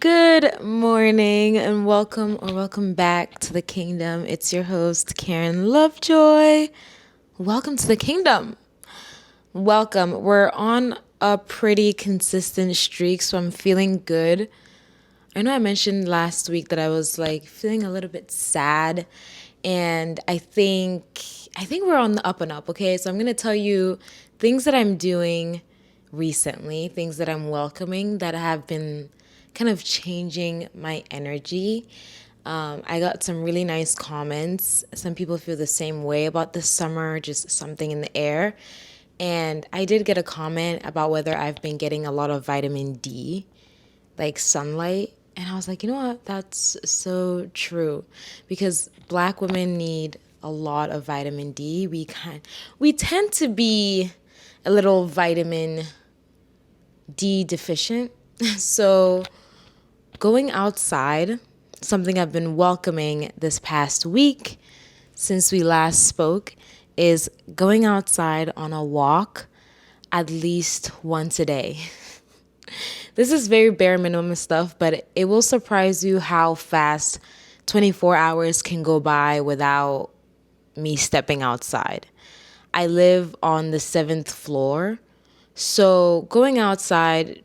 Good morning and welcome back to the kingdom. It's your host, Karen Lovejoy. Welcome to the kingdom. Welcome. We're on a pretty consistent streak, so I'm feeling good. I know I mentioned last week that I was like feeling a little bit sad, and I think we're on the up and up, okay? So I'm going to tell you things that I'm doing recently, things that I'm welcoming that have been kind of changing my energy. I got some really nice comments. Some people feel the same way about this summer, just something in the air. And I did get a comment about whether I've been getting a lot of vitamin D, like sunlight. And I was like, you know what? That's so true because black women need a lot of vitamin D. We tend to be a little vitamin D deficient. So going outside, something I've been welcoming this past week since we last spoke, is going outside on a walk at least once a day. This is very bare minimum stuff, but it will surprise you how fast 24 hours can go by without me stepping outside. I live on the seventh floor, so going outside,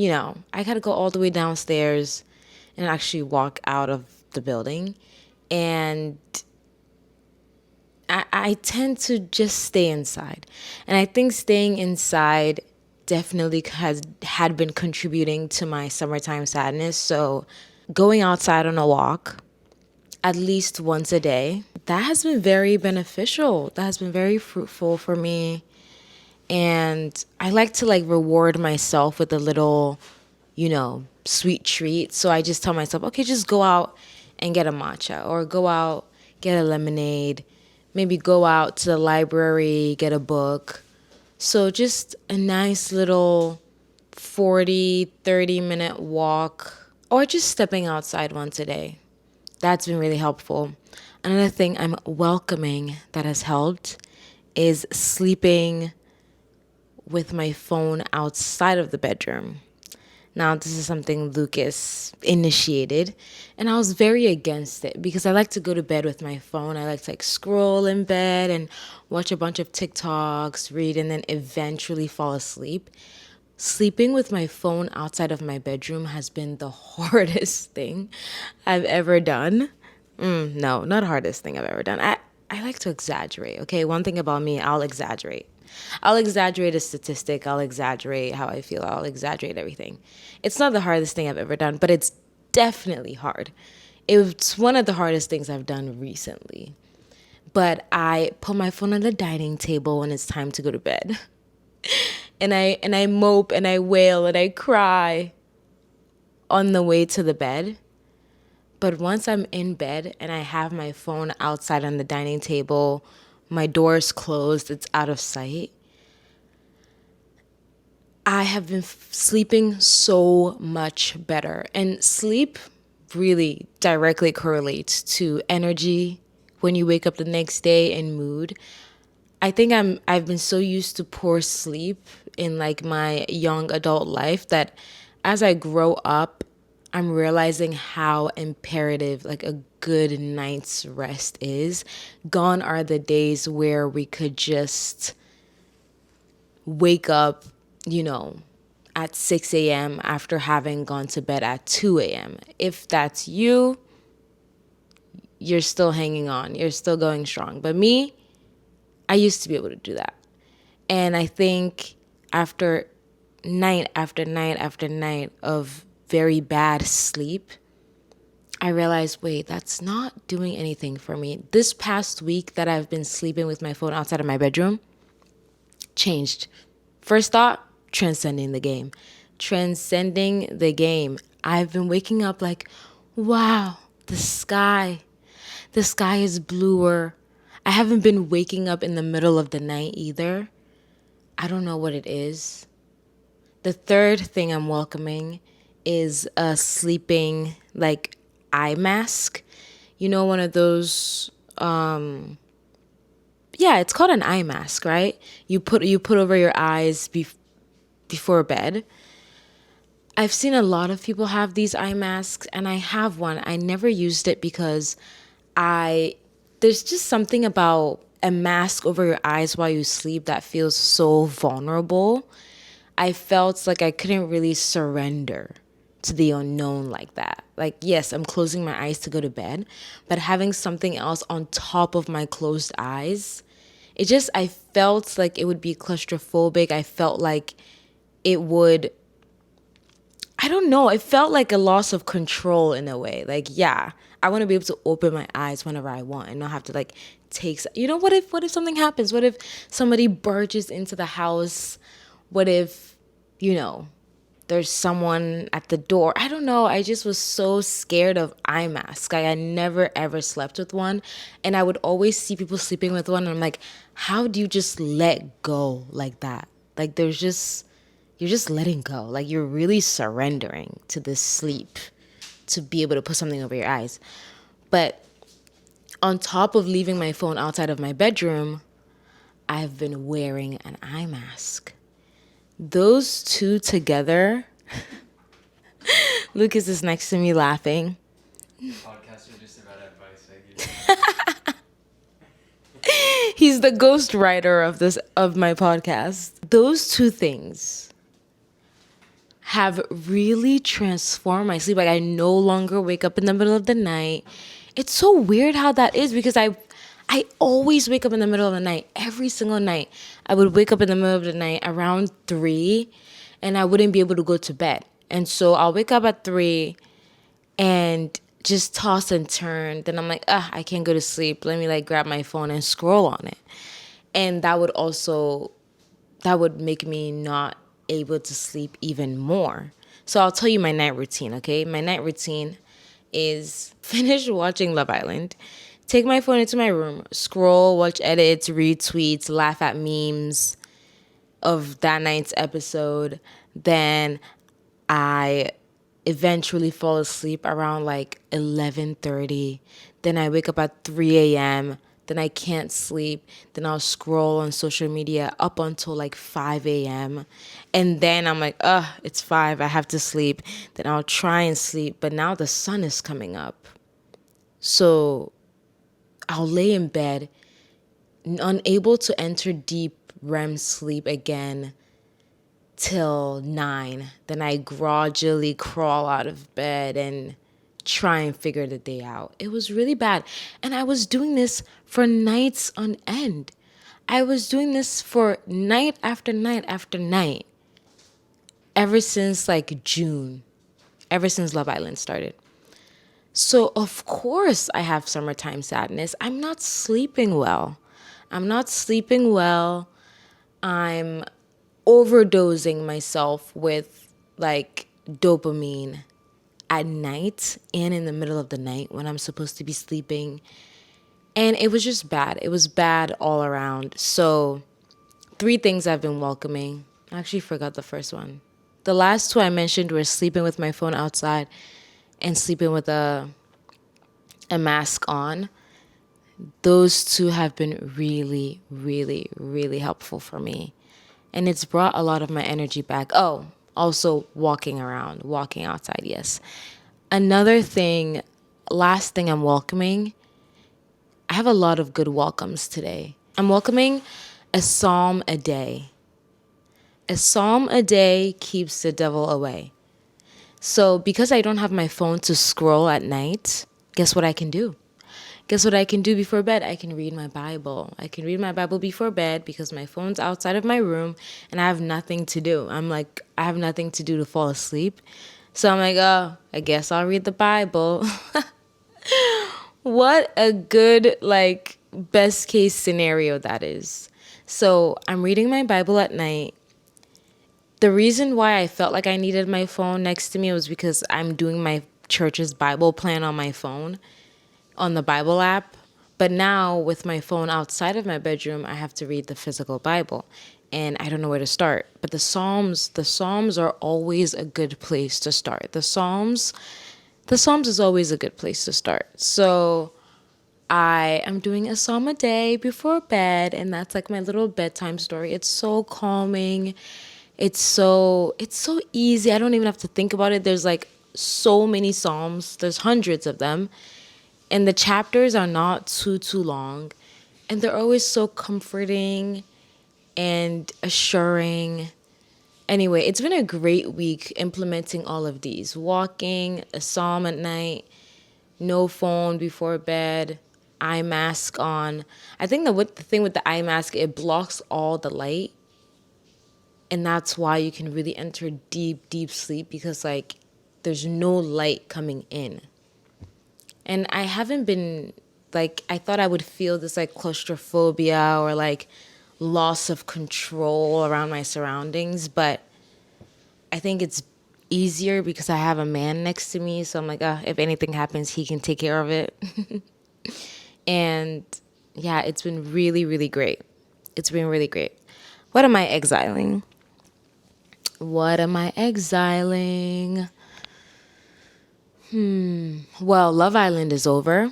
I gotta go all the way downstairs and actually walk out of the building. And I tend to just stay inside. And I think staying inside definitely had been contributing to my summertime sadness. So going outside on a walk at least once a day, that has been very beneficial. That has been very fruitful for me. And I like to like reward myself with a little, sweet treat. So I just tell myself, okay, just go out and get a matcha or go out, get a lemonade, maybe go out to the library, get a book. So just a nice little 40, 30-minute walk or just stepping outside once a day. That's been really helpful. Another thing I'm welcoming that has helped is sleeping with my phone outside of the bedroom. Now, this is something Lucas initiated, and I was very against it because I like to go to bed with my phone. I like to like scroll in bed and watch a bunch of TikToks, read, and then eventually fall asleep. Sleeping with my phone outside of my bedroom has been the hardest thing I've ever done. No, not hardest thing I've ever done. I like to exaggerate, okay? One thing about me, I'll exaggerate. I'll exaggerate a statistic. I'll exaggerate how I feel. I'll exaggerate everything. It's not the hardest thing I've ever done, but it's definitely hard. It's one of the hardest things I've done recently. But I put my phone on the dining table when it's time to go to bed. And I mope and I wail and I cry on the way to the bed. But once I'm in bed and I have my phone outside on the dining table, my door's closed, it's out of sight, I have been sleeping so much better. And sleep really directly correlates to energy when you wake up the next day and mood. I think I've been so used to poor sleep in like my young adult life that as I grow up, I'm realizing how imperative like a good night's rest is. Gone are the days where we could just wake up, you know, at 6 a.m. after having gone to bed at 2 a.m. If that's you, you're still hanging on. You're still going strong. But me, I used to be able to do that. And I think after night after night after night of very bad sleep, I realized, wait, that's not doing anything for me. This past week that I've been sleeping with my phone outside of my bedroom changed. First thought, transcending the game. Transcending the game. I've been waking up like, wow, the sky. The sky is bluer. I haven't been waking up in the middle of the night either. I don't know what it is. The third thing I'm welcoming is a sleeping like eye mask. You know, one of those yeah, it's called an eye mask, right? You put over your eyes before bed. I've seen a lot of people have these eye masks, and I have one. I never used it because I there's just something about a mask over your eyes while you sleep that feels so vulnerable. I felt like I couldn't really surrender to the unknown like that. Like, yes, I'm closing my eyes to go to bed, but having something else on top of my closed eyes, I felt like it would be claustrophobic. I felt like it would, I don't know, it felt like a loss of control in a way. Like, yeah, I want to be able to open my eyes whenever I want and not have to like what if something happens? What if somebody barges into the house? What if, you know, there's someone at the door? I don't know. I just was so scared of eye masks. Like, I never ever slept with one. And I would always see people sleeping with one. And I'm like, how do you just let go like that? Like, you're just letting go. Like, you're really surrendering to this sleep to be able to put something over your eyes. But on top of leaving my phone outside of my bedroom, I've been wearing an eye mask. Those two together, Lucas is next to me laughing. Podcasts are just about advice I give. He's the ghost writer of my podcast. Those two things have really transformed my sleep. Like, I no longer wake up in the middle of the night. It's so weird how that is because I always wake up in the middle of the night. Every single night, I would wake up in the middle of the night around 3 and I wouldn't be able to go to bed. And so I'll wake up at 3 and just toss and turn. Then I'm like, I can't go to sleep. Let me like grab my phone and scroll on it. And that would make me not able to sleep even more. So I'll tell you my night routine, okay? My night routine is finish watching Love Island, take my phone into my room, scroll, watch edits, read tweets, laugh at memes of that night's episode. Then I eventually fall asleep around like 11:30. Then I wake up at 3 a.m. Then I can't sleep. Then I'll scroll on social media up until like 5 a.m. And then I'm like, it's 5. I have to sleep. Then I'll try and sleep. But now the sun is coming up. So I'll lay in bed, unable to enter deep REM sleep again till 9. Then I gradually crawl out of bed and try and figure the day out. It was really bad. And I was doing this for nights on end. I was doing this for night after night after night ever since like June, ever since Love Island started. So of course I have summertime sadness. I'm not sleeping well. I'm overdosing myself with like dopamine at night and in the middle of the night when I'm supposed to be sleeping. And it was just bad. It was bad all around. So 3 things I've been welcoming. I actually forgot the first one. The last 2 I mentioned were sleeping with my phone outside and sleeping with a mask on. Those 2 have been really, really, really helpful for me. And it's brought a lot of my energy back. Oh, also walking outside, yes. Another thing, last thing I'm welcoming, I have a lot of good welcomes today. I'm welcoming a psalm a day. A psalm a day keeps the devil away. So because I don't have my phone to scroll at night, guess what I can do? Guess what I can do before bed? I can read my Bible. I can read my Bible before bed because my phone's outside of my room and I have nothing to do. I have nothing to do to fall asleep. So I'm like, I guess I'll read the Bible. What a good, like, best case scenario that is. So I'm reading my Bible at night. The reason why I felt like I needed my phone next to me was because I'm doing my church's Bible plan on my phone, on the Bible app. But now with my phone outside of my bedroom, I have to read the physical Bible and I don't know where to start. But the Psalms are always a good place to start. The Psalms is always a good place to start. So I am doing a psalm a day before bed, and that's like my little bedtime story. It's so calming. It's so easy. I don't even have to think about it. There's like so many psalms. There's hundreds of them, and the chapters are not too long, and they're always so comforting and assuring. Anyway, it's been a great week implementing all of these. Walking, a psalm at night, no phone before bed, eye mask on. I think the thing with the eye mask, it blocks all the light, and that's why you can really enter deep sleep, because like there's no light coming in. And I haven't been, like, I thought I would feel this like claustrophobia or like loss of control around my surroundings, but I think it's easier because I have a man next to me. So I'm like, if anything happens, he can take care of it. And yeah, it's been really great. It's been really great. What am I exiling? What am I exiling? Well, Love Island is over.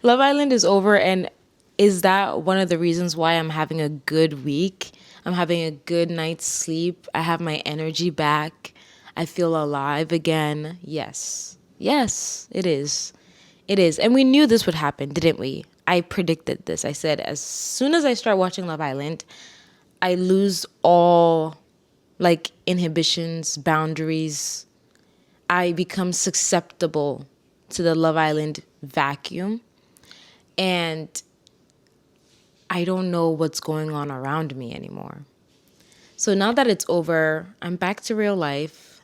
Love Island is over, and is that one of the reasons why I'm having a good week? I'm having a good night's sleep. I have my energy back. I feel alive again. Yes. Yes, it is. It is. And we knew this would happen, didn't we? I predicted this. I said, as soon as I start watching Love Island, I lose all like inhibitions, boundaries. I become susceptible to the Love Island vacuum. And I don't know what's going on around me anymore. So now that it's over, I'm back to real life,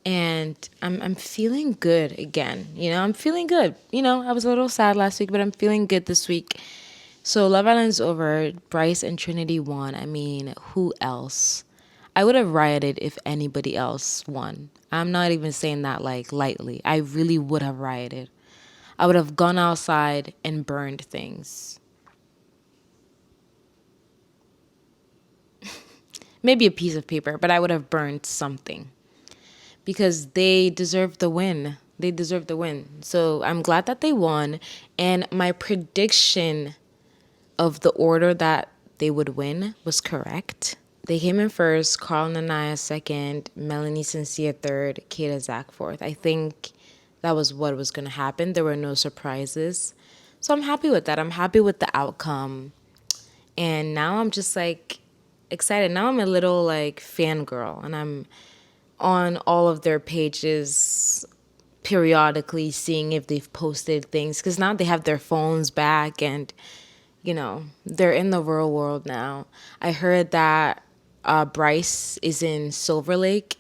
and I'm feeling good again. I'm feeling good. I was a little sad last week, but I'm feeling good this week. So Love Island's over. Bryce and Trinity won. I mean, who else? I would have rioted if anybody else won. I'm not even saying that like lightly. I really would have rioted. I would have gone outside and burned things. Maybe a piece of paper, but I would have burned something because they deserve the win. They deserve the win. So I'm glad that they won. And my prediction of the order that they would win was correct. They came in first, Carl and Anaya second, Melanie Sincere third, Kata Zach fourth. I think that was what was going to happen. There were no surprises. So I'm happy with that. I'm happy with the outcome. And now I'm just like excited. Now I'm a little like fangirl, and I'm on all of their pages periodically seeing if they've posted things, because now they have their phones back, and they're in the real world now. I heard that Bryce is in Silver Lake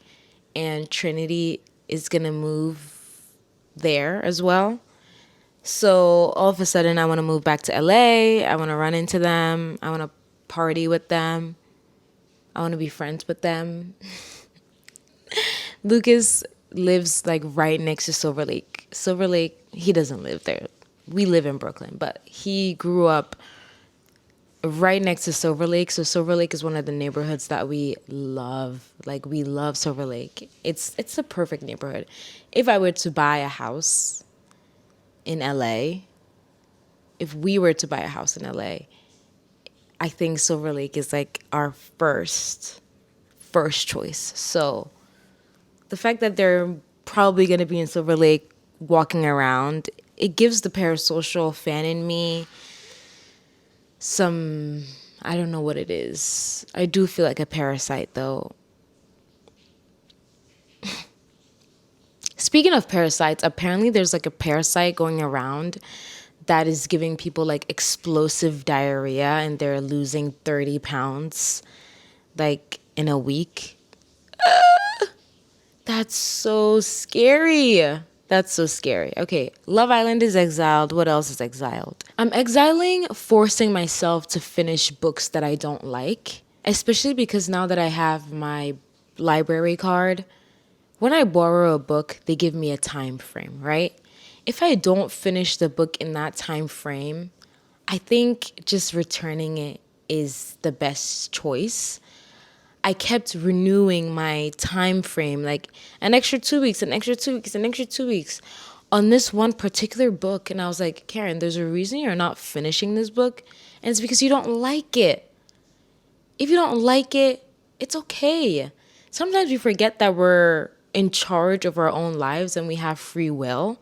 and Trinity is gonna move there as well. So all of a sudden I want to move back to LA. I want to run into them. I want to party with them. I want to be friends with them. Lucas lives like right next to Silver Lake. Silver Lake, he doesn't live there. We live in Brooklyn, but he grew up right next to Silver Lake. So Silver Lake is one of the neighborhoods that we love. Like, we love Silver Lake. It's the perfect neighborhood. If I were to buy a house in LA, if we were to buy a house in LA, I think Silver Lake is like our first choice. So the fact that they're probably going to be in Silver Lake walking around, it gives the parasocial fan in me some, I don't know what it is. I do feel like a parasite though. Speaking of parasites, apparently there's like a parasite going around that is giving people like explosive diarrhea, and they're losing 30 pounds like in a week. That's so scary. That's so scary. Okay, Love Island is exiled. What else is exiled? I'm exiling forcing myself to finish books that I don't like, especially because now that I have my library card, when I borrow a book, they give me a time frame, right? If I don't finish the book in that time frame, I think just returning it is the best choice. I kept renewing my time frame, like an extra 2 weeks, an extra 2 weeks, an extra 2 weeks on this one particular book. And I was like, Karen, there's a reason you're not finishing this book. And it's because you don't like it. If you don't like it, it's okay. Sometimes we forget that we're in charge of our own lives and we have free will.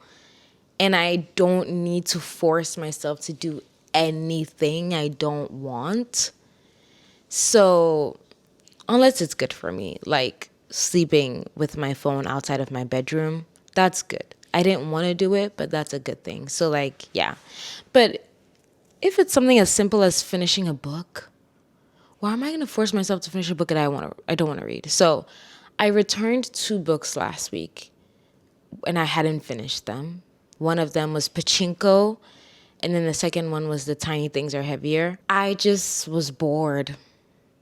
And I don't need to force myself to do anything I don't want. So, unless it's good for me, like sleeping with my phone outside of my bedroom, that's good. I didn't want to do it, but that's a good thing. So, like, yeah. But if it's something as simple as finishing a book, why am I going to force myself to finish a book that I don't want to read? So, I returned 2 books last week and I hadn't finished them. One of them was Pachinko, and then the second one was The Tiny Things Are Heavier. I just was bored.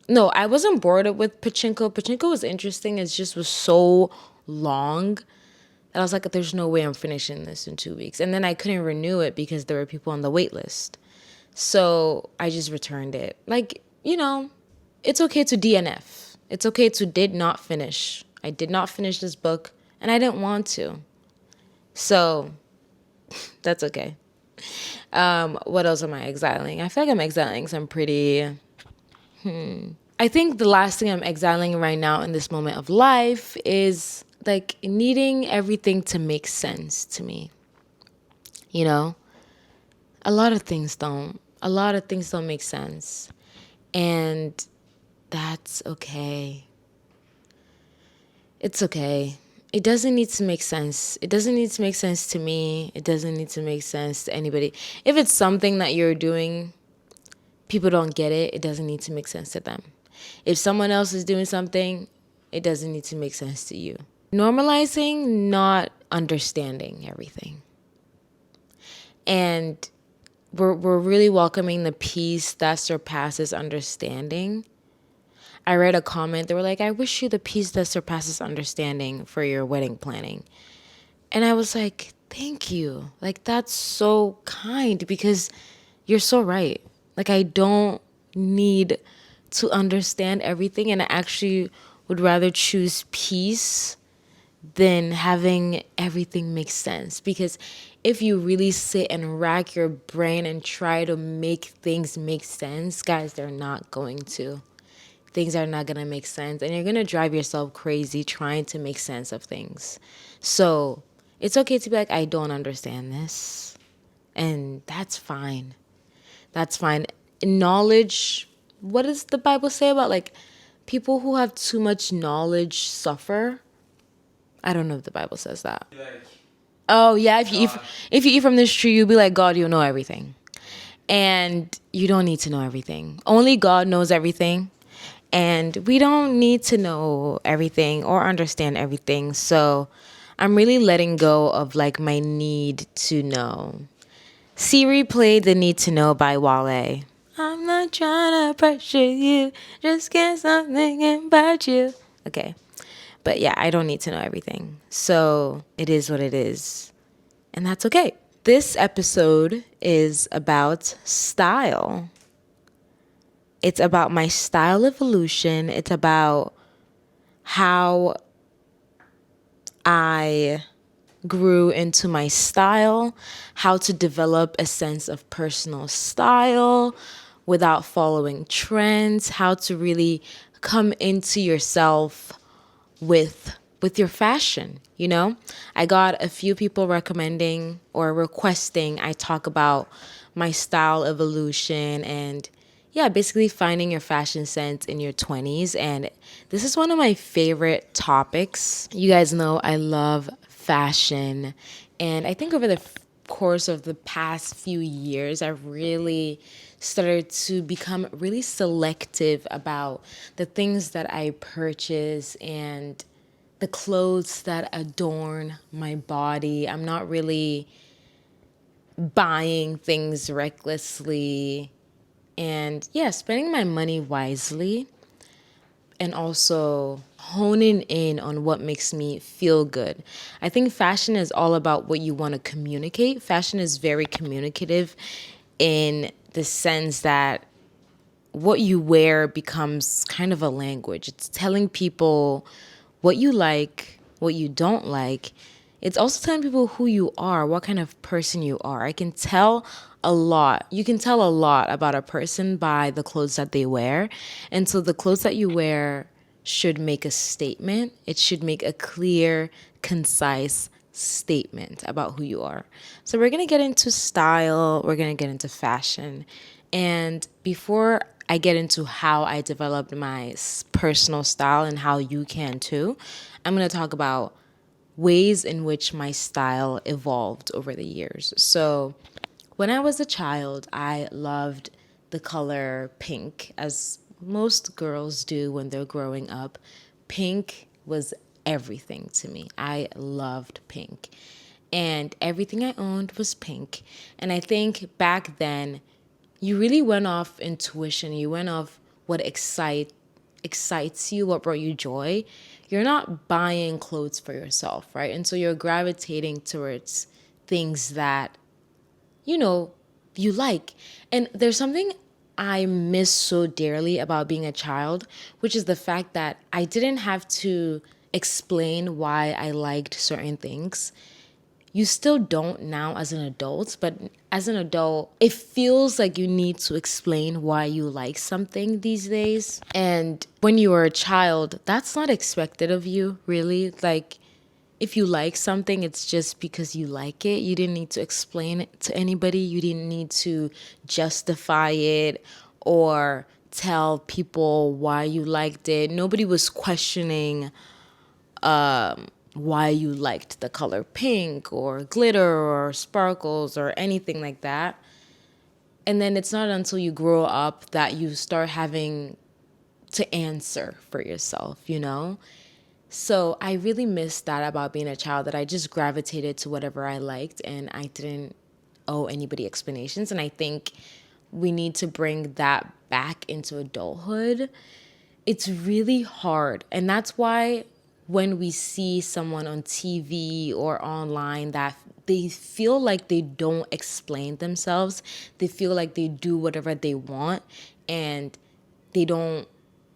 No, I wasn't bored with Pachinko. Pachinko was interesting. It just was so long that I was like, there's no way I'm finishing this in 2 weeks. And then I couldn't renew it because there were people on the wait list. So I just returned it. Like, it's okay to DNF. It's okay to did not finish. I did not finish this book and I didn't want to. So that's okay. What else am I exiling? I feel like I'm exiling some pretty... I think the last thing I'm exiling right now in this moment of life is like needing everything to make sense to me. You know? A lot of things don't. A lot of things don't make sense. And that's okay. It's okay. It doesn't need to make sense. It doesn't need to make sense to me. It doesn't need to make sense to anybody. If it's something that you're doing, people don't get it, it doesn't need to make sense to them. If someone else is doing something, it doesn't need to make sense to you. Normalizing not understanding everything. And we're really welcoming the peace that surpasses understanding. I read a comment, they were like, I wish you the peace that surpasses understanding for your wedding planning. And I was like, thank you. Like, that's so kind because you're so right. Like, I don't need to understand everything. And I actually would rather choose peace than having everything make sense. Because if you really sit and rack your brain and try to make things make sense, guys, they're not going to. Things are not going to make sense. And you're going to drive yourself crazy trying to make sense of things. So it's okay to be like, I don't understand this. And that's fine. That's fine. Knowledge, what does the Bible say about like people who have too much knowledge suffer? I don't know if the Bible says that. Like, Oh yeah, if you eat from this tree, you'll be like God. You'll know everything, and you don't need to know everything. Only God knows everything, and we don't need to know everything or understand everything. So, I'm really letting go of like my need to know. Siri played "The Need to Know" by Wale. I'm not trying to pressure you, just get something about you. Okay. But yeah, I don't need to know everything. So it is what it is. And that's okay. This episode is about style. It's about my style evolution. It's about how I grew into my style, how to develop a sense of personal style without following trends, how to really come into yourself with your fashion. I got a few people recommending or requesting I talk about my style evolution and yeah, basically finding your fashion sense in your 20s. And this is one of my favorite topics. You guys know I love fashion, and I think over the course of the past few years I've really started to become really selective about the things that I purchase and the clothes that adorn my body. I'm not really buying things recklessly and yeah, spending my money wisely and also honing in on what makes me feel good. I think fashion is all about what you want to communicate. Fashion is very communicative in the sense that what you wear becomes kind of a language. It's telling people what you like, what you don't like, It's also telling people who you are, what kind of person you are. I can tell a lot. You can tell a lot about a person by the clothes that they wear. And so the clothes that you wear should make a statement. It should make a clear, concise statement about who you are. So we're going to get into style, we're going to get into fashion. And before I get into how I developed my personal style and how you can too, I'm going to talk about ways in which my style evolved over the years. So, when I was a child, I loved the color pink, as most girls do when they're growing up. Pink was everything to me. I loved pink. And everything I owned was pink. And I think back then, you really went off intuition. You went off what excites you, what brought you joy. You're not buying clothes for yourself, right? And so you're gravitating towards things that, you know, you like. And there's something I miss so dearly about being a child, which is the fact that I didn't have to explain why I liked certain things. You still don't now as an adult, but as an adult, it feels like you need to explain why you like something these days. And when you were a child, that's not expected of you, really. Like, if you like something, it's just because you like it. You didn't need to explain it to anybody. You didn't need to justify it or tell people why you liked it. Nobody was questioning why you liked the color pink or glitter or sparkles or anything like that. And then it's not until you grow up that you start having to answer for yourself, you know? So I really missed that about being a child, that I just gravitated to whatever I liked and I didn't owe anybody explanations. And I think we need to bring that back into adulthood. It's really hard. And that's why when we see someone on TV or online that they feel like they don't explain themselves, they feel like they do whatever they want and they don't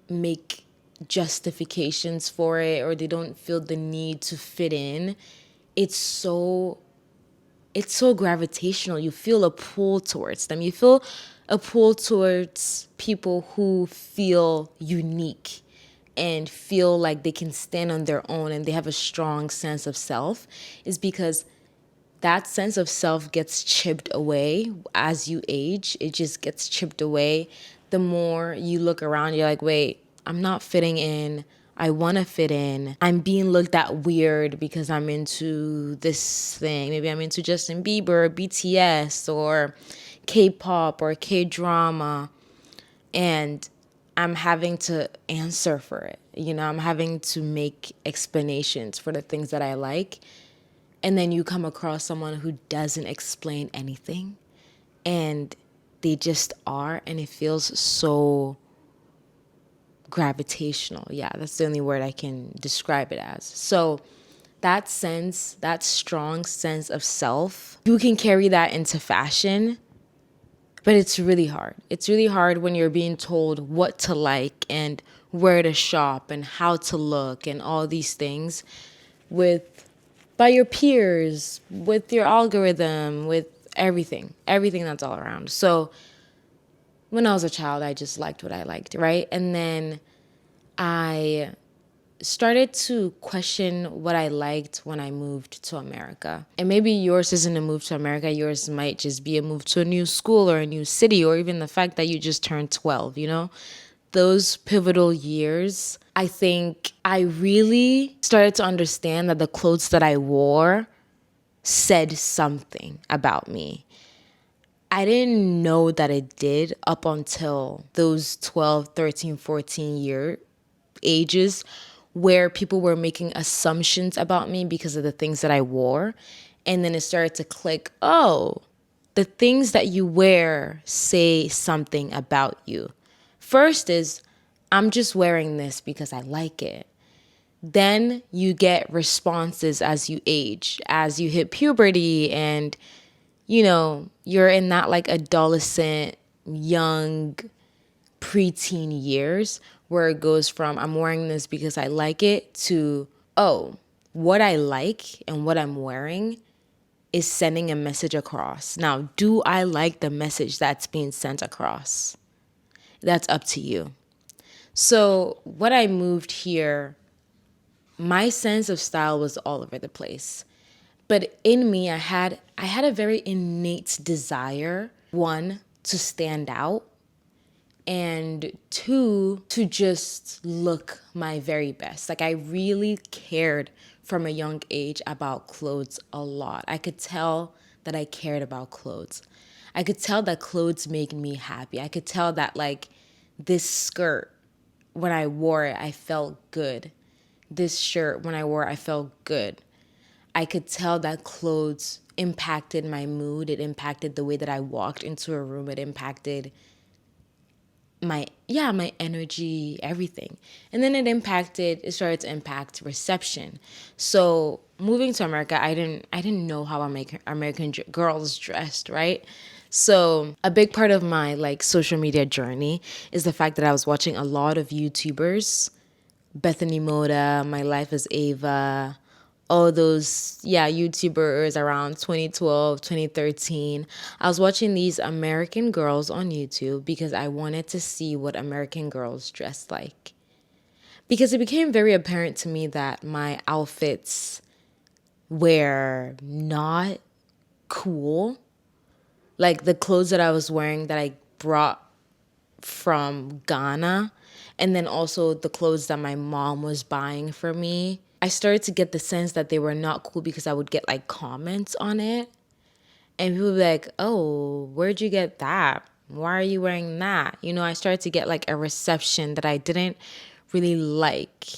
make justifications for it, or they don't feel the need to fit in. It's so it's so gravitational. You feel a pull towards them. You feel a pull towards people who feel unique and feel like they can stand on their own and they have a strong sense of self, is because that sense of self gets chipped away as you age. It just gets chipped away. The more you look around, you're like, wait, I'm not fitting in. I want to fit in. I'm being looked at weird because I'm into this thing. Maybe I'm into Justin Bieber, or BTS, or K-pop or K-drama. And I'm having to answer for it. You know, I'm having to make explanations for the things that I like. And then you come across someone who doesn't explain anything and they just are, and it feels so gravitational. Yeah, that's the only word I can describe it as. So that sense, that strong sense of self, you can carry that into fashion, but it's really hard. It's really hard when you're being told what to like and where to shop and how to look and all these things with by your peers, with your algorithm, with everything that's all around. So when I was a child, I just liked what I liked, right? And then I started to question what I liked when I moved to America. And maybe yours isn't a move to America. Yours might just be a move to a new school or a new city, or even the fact that you just turned 12, you know? Those pivotal years, I think I really started to understand that the clothes that I wore said something about me. I didn't know that it did up until those 12, 13, 14-year ages where people were making assumptions about me because of the things that I wore. And then it started to click, oh, the things that you wear say something about you. First is, I'm just wearing this because I like it. Then you get responses as you age, as you hit puberty and, you know, you're in that like adolescent, young, preteen years where it goes from I'm wearing this because I like it to, oh, what I like and what I'm wearing is sending a message across. Now, do I like the message that's being sent across? That's up to you. So, when I moved here, my sense of style was all over the place. But in me, I had a very innate desire, one, to stand out, and two, to just look my very best. Like, I really cared from a young age about clothes a lot. I could tell that I cared about clothes. I could tell that clothes made me happy. I could tell that, like, this skirt, when I wore it, I felt good. This shirt, when I wore it, I felt good. I could tell that clothes impacted my mood. It impacted the way that I walked into a room. It impacted my energy, everything. And then it started to impact reception. So moving to America, I didn't know how American girls dressed, right? So a big part of my like social media journey is the fact that I was watching a lot of YouTubers, Bethany Mota, My Life as Ava, all those, YouTubers around 2012, 2013. I was watching these American girls on YouTube because I wanted to see what American girls dressed like. Because it became very apparent to me that my outfits were not cool. Like the clothes that I was wearing that I brought from Ghana, and then also the clothes that my mom was buying for me, I started to get the sense that they were not cool because I would get like comments on it. And people would be like, oh, where'd you get that? Why are you wearing that? I started to get like a reception that I didn't really like.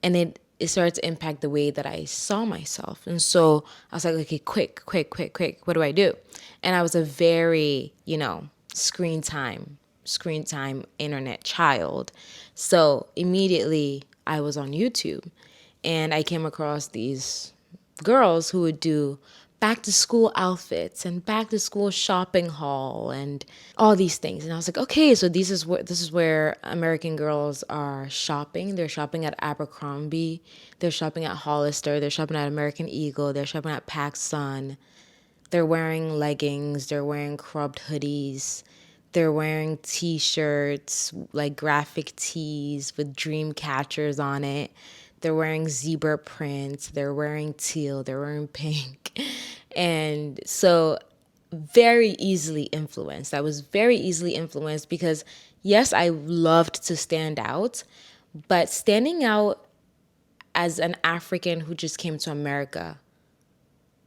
And it started to impact the way that I saw myself. And so I was like, okay, quick, what do I do? And I was a very, screen time internet child. So immediately I was on YouTube and I came across these girls who would do back to school outfits and back to school shopping haul and all these things. And I was like, okay, so this is where American girls are shopping. They're shopping at Abercrombie, they're shopping at Hollister, they're shopping at American Eagle, they're shopping at PacSun. They're wearing leggings, they're wearing cropped hoodies, they're wearing t-shirts, like graphic tees with dream catchers on it. They're wearing zebra prints, they're wearing teal, they're wearing pink. And so very easily influenced. I was very easily influenced because yes, I loved to stand out, but standing out as an African who just came to America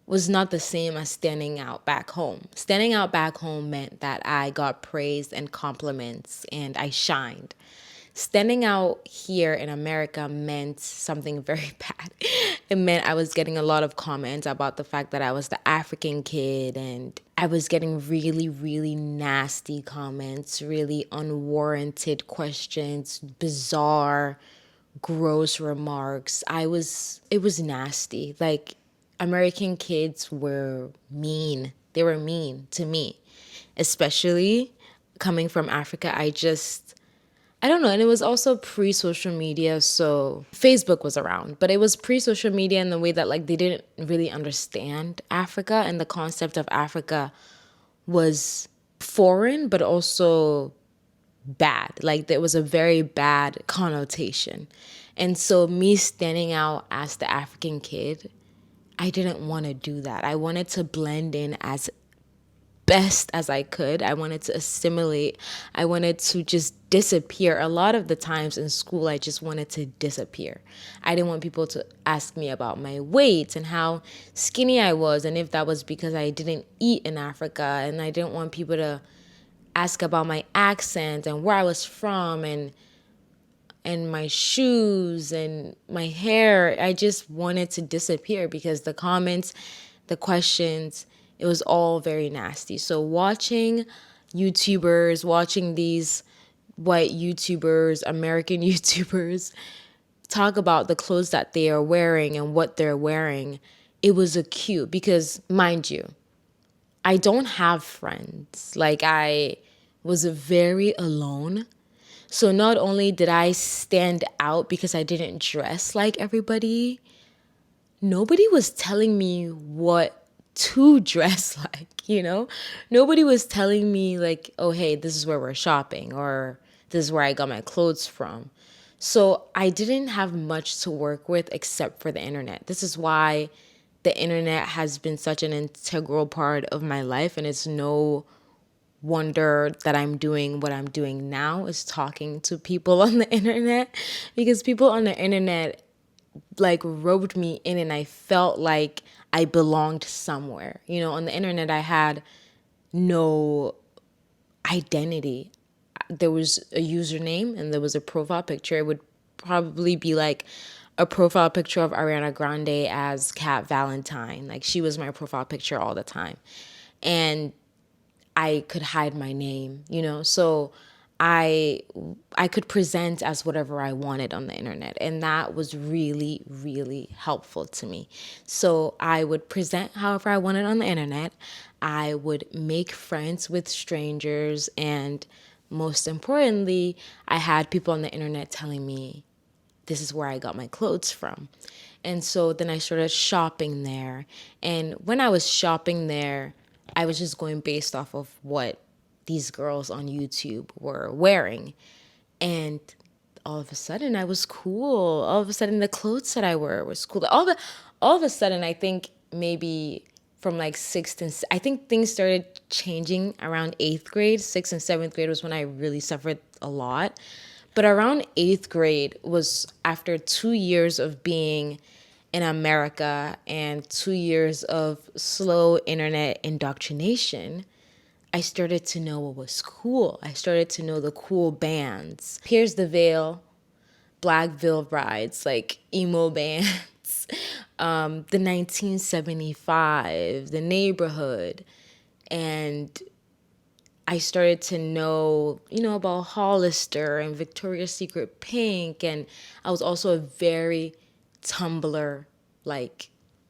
was not the same as standing out back home. Standing out back home meant that I got praise and compliments and I shined. Standing out here in America meant something very bad. It meant I was getting a lot of comments about the fact that I was the African kid, and I was getting really, really nasty comments, really unwarranted questions, bizarre, gross remarks. It was nasty. Like, American kids were mean. They were mean to me, especially coming from Africa. I don't know. And it was also pre social media. So Facebook was around, but it was pre social media in the way that, like, they didn't really understand Africa, and the concept of Africa was foreign, but also bad. Like, there was a very bad connotation. And so, me standing out as the African kid, I didn't want to do that. I wanted to blend in as best as I could. I wanted to assimilate. I wanted to just disappear. A lot of the times in school, I just wanted to disappear. I didn't want people to ask me about my weight and how skinny I was, and if that was because I didn't eat in Africa. And I didn't want people to ask about my accent and where I was from and my shoes and my hair. I just wanted to disappear because the comments, the questions, it was all very nasty. So watching these white YouTubers, American YouTubers talk about the clothes that they are wearing and what they're wearing, it was acute because, mind you, I don't have friends. Like, I was very alone. So not only did I stand out because I didn't dress like everybody, nobody was telling me what to dress like. Nobody was telling me, like, oh, hey, this is where we're shopping, or this is where I got my clothes from. So I didn't have much to work with except for the internet. This is why the internet has been such an integral part of my life, and it's no wonder that I'm doing what I'm doing now, is talking to people on the internet, because people on the internet like roped me in, and I felt like I belonged somewhere. On the internet I had no identity. There was a username and there was a profile picture. It would probably be like a profile picture of Ariana Grande as Kat Valentine. Like, she was my profile picture all the time. And I could hide my name. So I could present as whatever I wanted on the internet, and that was really, really helpful to me. So I would present however I wanted on the internet. I would make friends with strangers, and most importantly, I had people on the internet telling me this is where I got my clothes from. And so then I started shopping there. And when I was shopping there, I was just going based off of what these girls on YouTube were wearing. And all of a sudden I was cool. All of a sudden the clothes that I wore was cool. All of a sudden, I think maybe from like I think things started changing around 8th grade. 6th and 7th grade was when I really suffered a lot. But around 8th grade was after 2 years of being in America and 2 years of slow internet indoctrination. I started to know what was cool. I started to know the cool bands. Here's the Veil, Black Veil Brides, like emo bands, the 1975, the Neighborhood. And I started to know, about Hollister and Victoria's Secret Pink. And I was also a very Tumblr, like,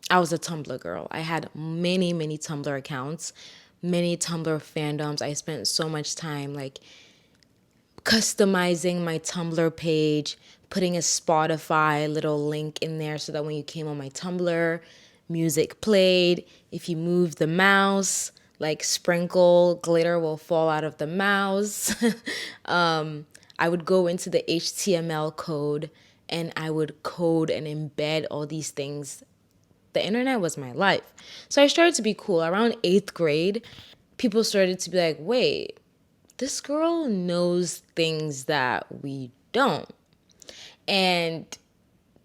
I was a Tumblr girl. I had many, many Tumblr accounts, many Tumblr fandoms. I spent so much time, like, customizing my Tumblr page, putting a Spotify little link in there so that when you came on my Tumblr, music played. If you move the mouse, like, sprinkle glitter will fall out of the mouse. I would go into the HTML code and I would code and embed all these things. The internet was my life. So I started to be cool. Around 8th grade, people started to be like, wait, this girl knows things that we don't. And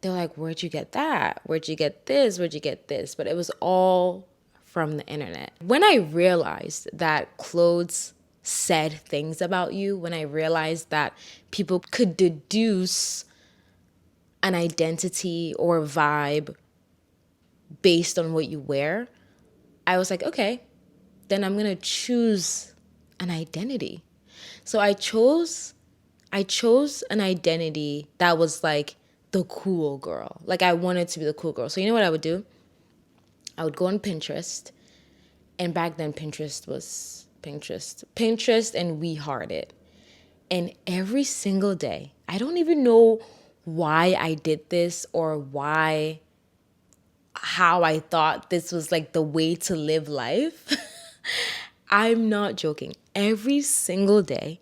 they're like, where'd you get that? Where'd you get this? Where'd you get this? But it was all from the internet. When I realized that clothes said things about you, when I realized that people could deduce an identity or vibe based on what you wear, I was like, okay, then I'm gonna choose an identity. So I chose an identity that was like the cool girl. Like, I wanted to be the cool girl. So you know what I would do? I would go on Pinterest, and back then Pinterest was Pinterest and We Hearted. And every single day, I don't even know why I did this or how I thought this was like the way to live life. I'm not joking. Every single day,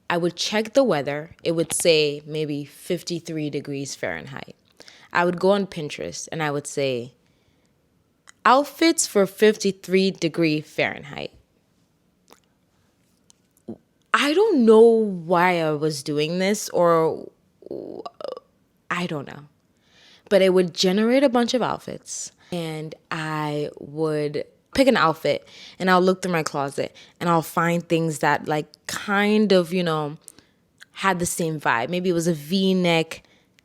I would check the weather. It would say maybe 53 degrees Fahrenheit. I would go on Pinterest and I would say, outfits for 53-degree Fahrenheit. I don't know why I was doing this, or I don't know. But it would generate a bunch of outfits, and I would pick an outfit and I'll look through my closet and I'll find things that, like, kind of, had the same vibe. Maybe it was a V-neck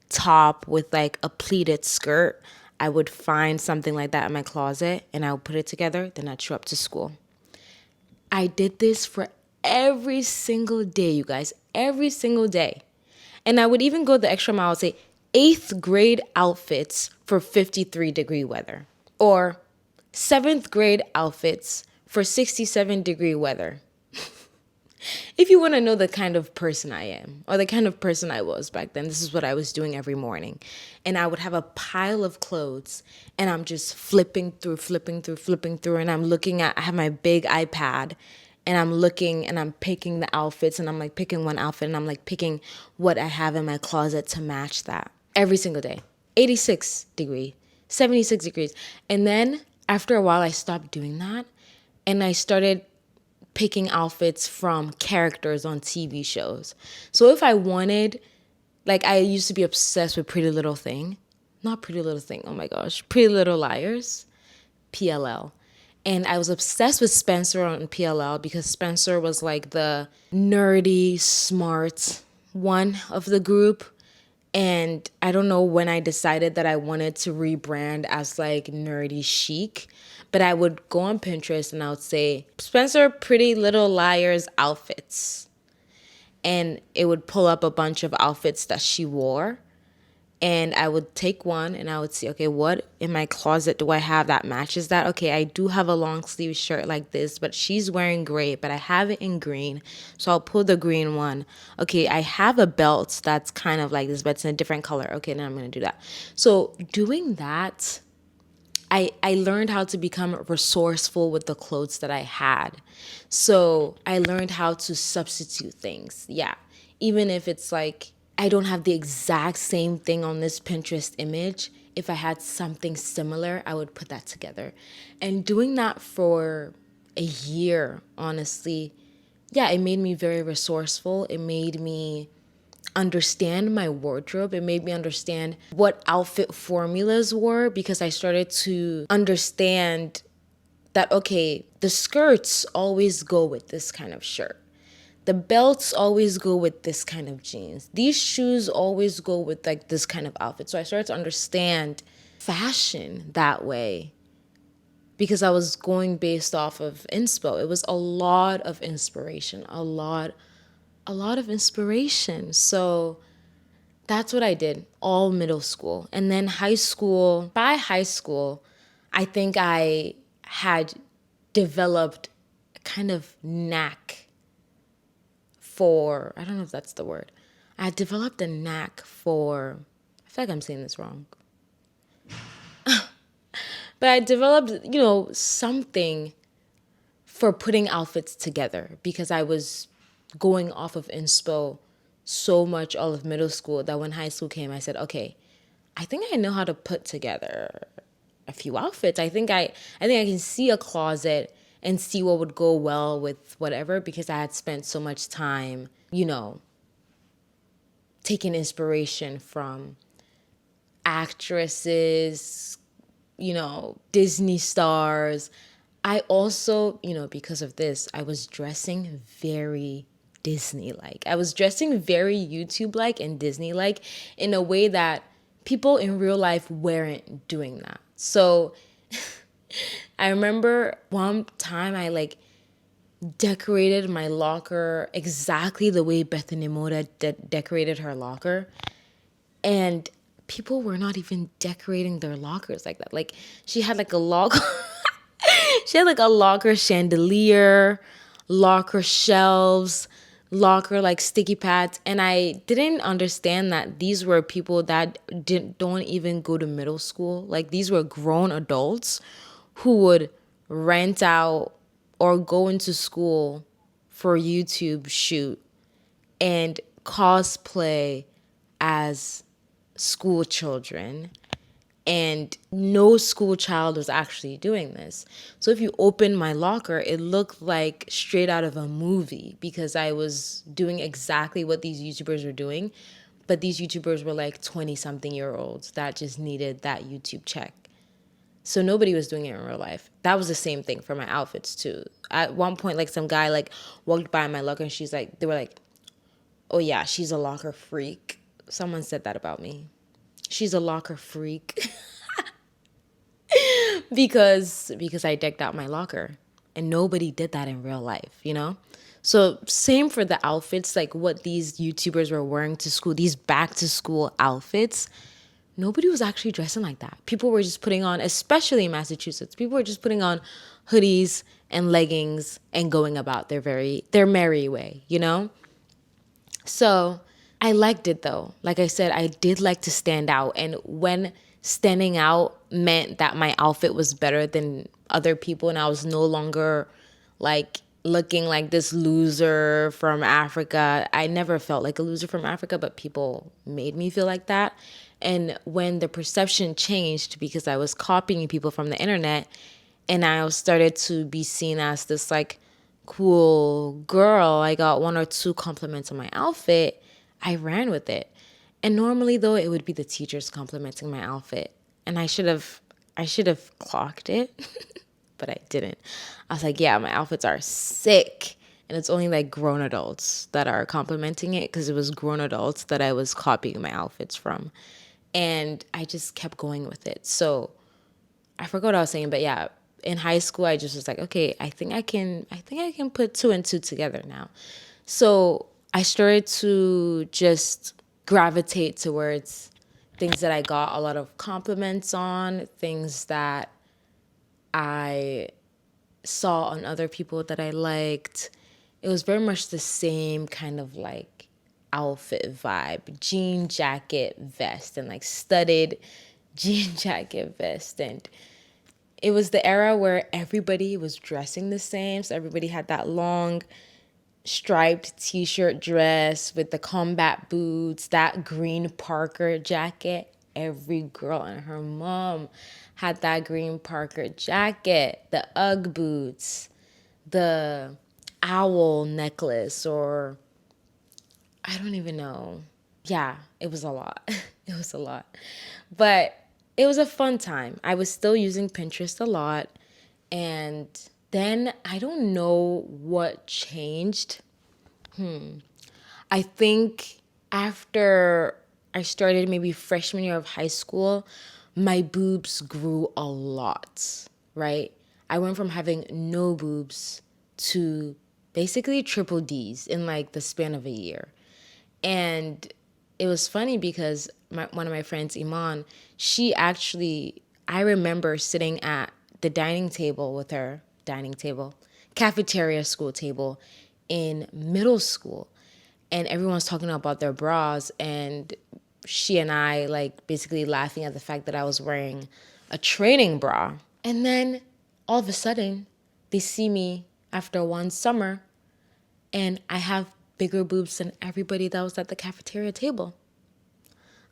top with like a pleated skirt. I would find something like that in my closet and I would put it together. Then I'd show up to school. I did this for every single day, you guys, every single day. And I would even go the extra mile and say 8th grade outfits for 53-degree weather, or 7th grade outfits for 67-degree weather. If you want to know the kind of person I am or the kind of person I was back then, this is what I was doing every morning. And I would have a pile of clothes and I'm just flipping through. And I'm looking at, I have my big iPad and I'm looking and I'm picking the outfits and I'm like picking one outfit and I'm like picking what I have in my closet to match that every single day. 86 degree, 76 degrees. And then after a while, I stopped doing that and I started picking outfits from characters on TV shows. So if I wanted, like I used to be obsessed with Pretty Little Thing. Not Pretty Little Thing, oh my gosh. Pretty Little Liars, PLL. And I was obsessed with Spencer on PLL because Spencer was like the nerdy, smart one of the group. And I don't know when I decided that I wanted to rebrand as like nerdy chic, but I would go on Pinterest and I would say, Spencer Pretty Little Liars outfits. And it would pull up a bunch of outfits that she wore. And I would take one and I would see, okay, what in my closet do I have that matches that? Okay, I do have a long sleeve shirt like this, but she's wearing gray, but I have it in green. So I'll pull the green one. Okay, I have a belt that's kind of like this, but it's in a different color. Okay, then I'm going to do that. So doing that, I learned how to become resourceful with the clothes that I had. So I learned how to substitute things. Yeah. Even if it's like I don't have the exact same thing on this Pinterest image, if I had something similar, I would put that together. And doing that for a year, honestly, yeah, it made me very resourceful. It made me understand my wardrobe. It made me understand what outfit formulas were because I started to understand that, okay, the skirts always go with this kind of shirt. The belts always go with this kind of jeans. These shoes always go with like this kind of outfit. So I started to understand fashion that way because I was going based off of inspo. It was a lot of inspiration, a lot of inspiration. So that's what I did all middle school. And then high school, by high school, I think I had developed a kind of knack for, I don't know if that's the word. I had developed a knack for, I feel like I'm saying this wrong. But I developed, something for putting outfits together because I was going off of inspo so much all of middle school that when high school came, I said, okay, I think I know how to put together a few outfits. I think I can see a closet and see what would go well with whatever because I had spent so much time, taking inspiration from actresses, Disney stars. I also, because of this, I was dressing very Disney-like. I was dressing very YouTube-like and Disney-like in a way that people in real life weren't doing that. So I remember one time I decorated my locker exactly the way Bethany Mota decorated her locker. And people were not even decorating their lockers like that. Like she had like a locker she had like a locker chandelier, locker shelves, locker like sticky pads, and I didn't understand that these were people that don't even go to middle school. Like these were grown adults who would rent out or go into school for YouTube shoot and cosplay as school children, and no school child was actually doing this. So if you open my locker, it looked like straight out of a movie because I was doing exactly what these YouTubers were doing, but these YouTubers were like 20-something-year-olds that just needed that YouTube check. So nobody was doing it in real life. That was the same thing for my outfits too. At one point, like some guy like walked by my locker and they were like, oh yeah, she's a locker freak. Someone said that about me. She's a locker freak. because I decked out my locker. And nobody did that in real life, So same for the outfits, like what these YouTubers were wearing to school, these back to school outfits. Nobody was actually dressing like that. People were just putting on, especially in Massachusetts, people were just putting on hoodies and leggings and going about their merry way, you know? So I liked it though. Like I said, I did like to stand out. And when standing out meant that my outfit was better than other people and I was no longer like looking like this loser from Africa. I never felt like a loser from Africa, but people made me feel like that. And when the perception changed because I was copying people from the internet and I started to be seen as this like cool girl, I got one or two compliments on my outfit, I ran with it. And normally though it would be the teachers complimenting my outfit. And I should have clocked it, but I didn't. I was like, yeah, my outfits are sick. And it's only like grown adults that are complimenting it because it was grown adults that I was copying my outfits from. And I just kept going with it. So I forgot what I was saying, but yeah, in high school I just was like, okay, I think I can put two and two together now. So I started to just gravitate towards things that I got a lot of compliments on, things that I saw on other people that I liked. It was very much the same kind of like outfit vibe, jean jacket vest and like studded jean jacket vest. And it was the era where everybody was dressing the same. So everybody had that long striped t-shirt dress with the combat boots, that green Parker jacket. Every girl and her mom had that green Parker jacket, the Ugg boots, the owl necklace, or I don't even know. Yeah, it was a lot. It was a lot. But it was a fun time. I was still using Pinterest a lot. And then I don't know what changed. I think after I started maybe freshman year of high school, my boobs grew a lot, right? I went from having no boobs to basically triple D's in like the span of a year. And it was funny because one of my friends, Iman, she actually, I remember sitting at the dining table with her, dining table, cafeteria school table in middle school. And everyone's talking about their bras. And she and I, like, basically laughing at the fact that I was wearing a training bra. And then all of a sudden, they see me after one summer and I have bigger boobs than everybody that was at the cafeteria table.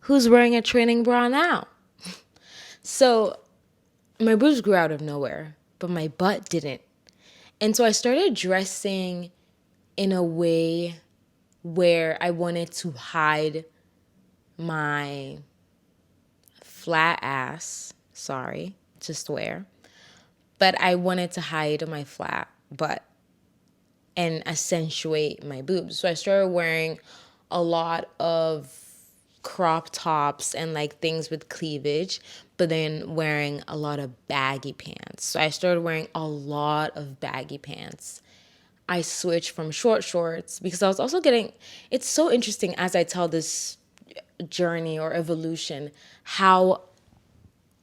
Who's wearing a training bra now? So my boobs grew out of nowhere, but my butt didn't. And so I started dressing in a way where I wanted to hide my flat ass. Sorry, to swear. But I wanted to hide my flat butt and accentuate my boobs. So I started wearing a lot of crop tops and like things with cleavage, but then wearing a lot of baggy pants. So I started wearing a lot of baggy pants. I switched from short shorts because I was also getting, it's so interesting as I tell this journey or evolution, how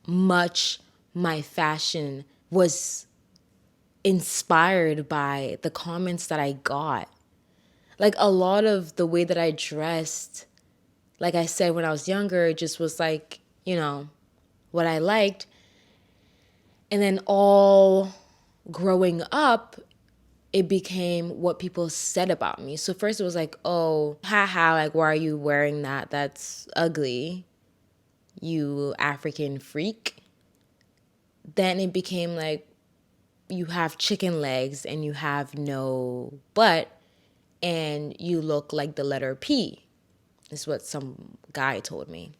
much my fashion was inspired by the comments that I got. Like a lot of the way that I dressed, like I said, when I was younger, it just was like, what I liked. And then all growing up, it became what people said about me. So first it was like, oh, haha, like, why are you wearing that? That's ugly, you African freak. Then it became like, you have chicken legs and you have no butt and you look like the letter P, is what some guy told me.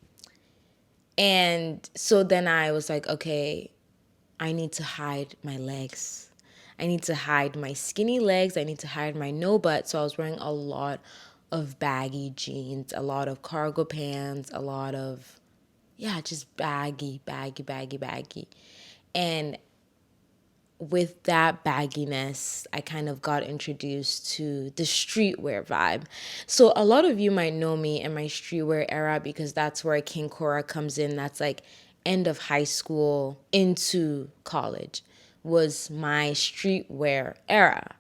And so then I was like, okay, I need to hide my legs. I need to hide my skinny legs. I need to hide my no butt. So I was wearing a lot of baggy jeans, a lot of cargo pants, a lot of, just baggy, baggy, baggy, baggy. And with that bagginess, I kind of got introduced to the streetwear vibe. So a lot of you might know me in my streetwear era because that's where King Cora comes in. That's like end of high school into college. was my streetwear era.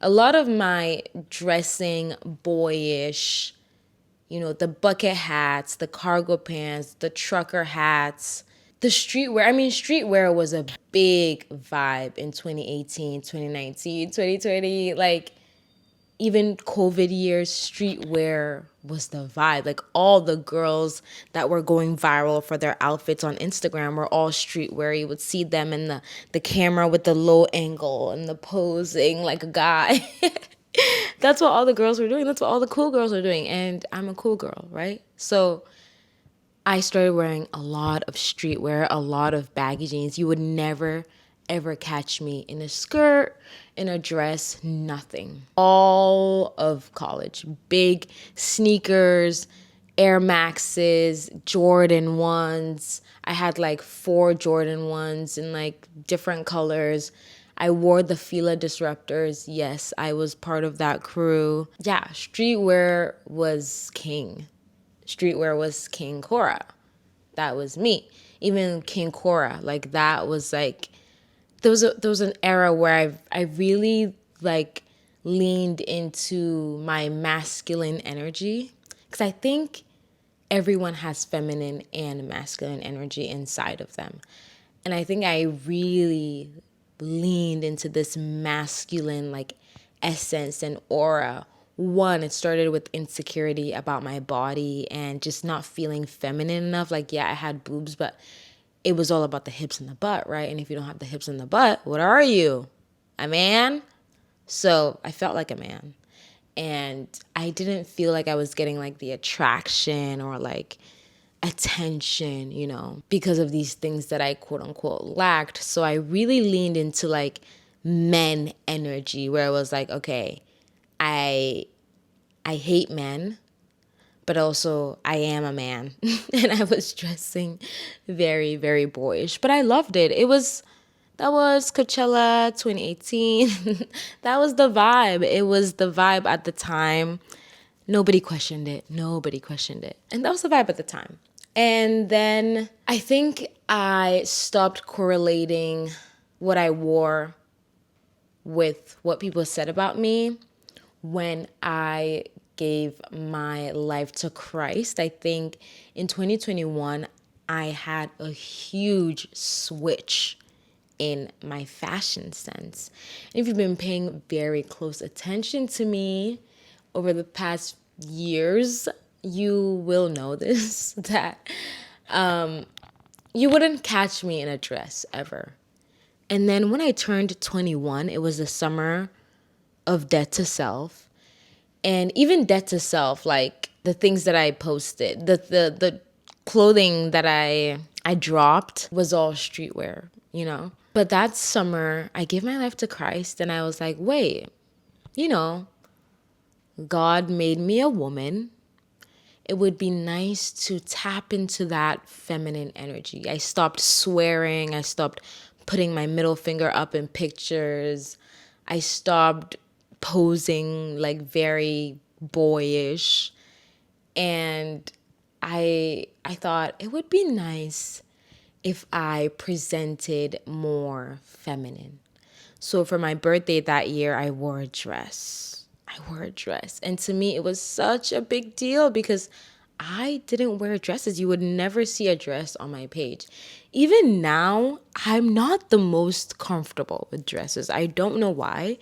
A lot of my dressing, boyish, the bucket hats, the cargo pants, the trucker hats, the streetwear. I mean, streetwear was a big vibe in 2018, 2019, 2020. Like, even COVID years, streetwear was the vibe. Like, all the girls that were going viral for their outfits on Instagram were all streetwear. You would see them in the camera with the low angle and the posing like a guy. That's what all the girls were doing. That's what all the cool girls were doing. And I'm a cool girl, right? So I started wearing a lot of streetwear, a lot of baggy jeans. You would never, ever catch me in a skirt, in a dress, nothing. All of college, big sneakers, Air Maxes, Jordan 1s. I had like 4 Jordan 1s in like different colors. I wore the Fila Disruptors. Yes, I was part of that crew. Yeah, streetwear was king. Streetwear was King Cora. That was me. Even King Cora, like that was like there was an era where I really like leaned into my masculine energy because I think everyone has feminine and masculine energy inside of them. And I think I really leaned into this masculine like essence and aura. One, it started with insecurity about my body and just not feeling feminine enough. Like, yeah, I had boobs, but it was all about the hips and the butt, right? And if you don't have the hips and the butt, what are you? A man? So I felt like a man. And I didn't feel like I was getting like the attraction or like attention, because of these things that I quote unquote lacked. So I really leaned into like men energy where it was like, okay, I hate men, but also I am a man. And I was dressing very, very boyish, but I loved it. That was Coachella 2018. That was the vibe. It was the vibe at the time. Nobody questioned it. Nobody questioned it. And that was the vibe at the time. And then I think I stopped correlating what I wore with what people said about me when I gave my life to Christ. I think in 2021, I had a huge switch in my fashion sense. And if you've been paying very close attention to me over the past years, you will know this, that you wouldn't catch me in a dress ever. And then when I turned 21, it was the summer of Death to Self. And even Death to Self, like the things that I posted, the clothing that I dropped was all streetwear. But that summer, I gave my life to Christ and I was like, wait, God made me a woman. It would be nice to tap into that feminine energy. I stopped swearing. I stopped putting my middle finger up in pictures. I stopped posing like very boyish. And I thought it would be nice if I presented more feminine. So for my birthday that year, I wore a dress. And to me, it was such a big deal because I didn't wear dresses. You would never see a dress on my page. Even now, I'm not the most comfortable with dresses. I don't know why.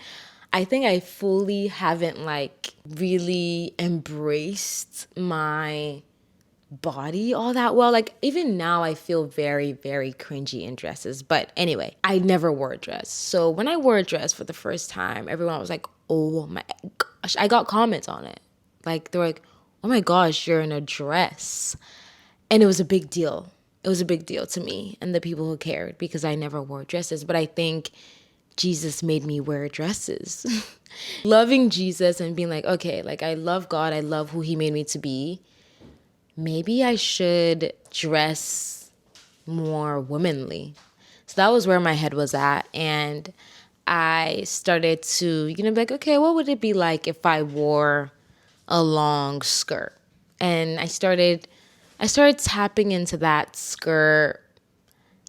I think I fully haven't like really embraced my body all that well. Like even now I feel very, very cringy in dresses. But anyway, I never wore a dress. So when I wore a dress for the first time, everyone was like, oh my gosh. I got comments on it. Like they were like, oh my gosh, you're in a dress. And it was a big deal. It was a big deal to me and the people who cared because I never wore dresses. But I think Jesus made me wear dresses. Loving Jesus and being like, okay, like I love God. I love who he made me to be. Maybe I should dress more womanly. So that was where my head was at. And I started to, be like, okay, what would it be like if I wore a long skirt? And I started tapping into that skirt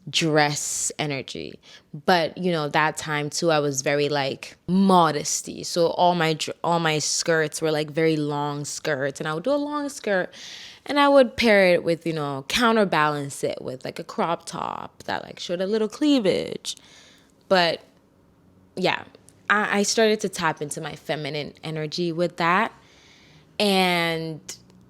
dress energy. But that time too, I was very like modesty. So all my skirts were like very long skirts, and I would do a long skirt, and I would pair it with counterbalance it with like a crop top that like showed a little cleavage. But yeah, I started to tap into my feminine energy with that. And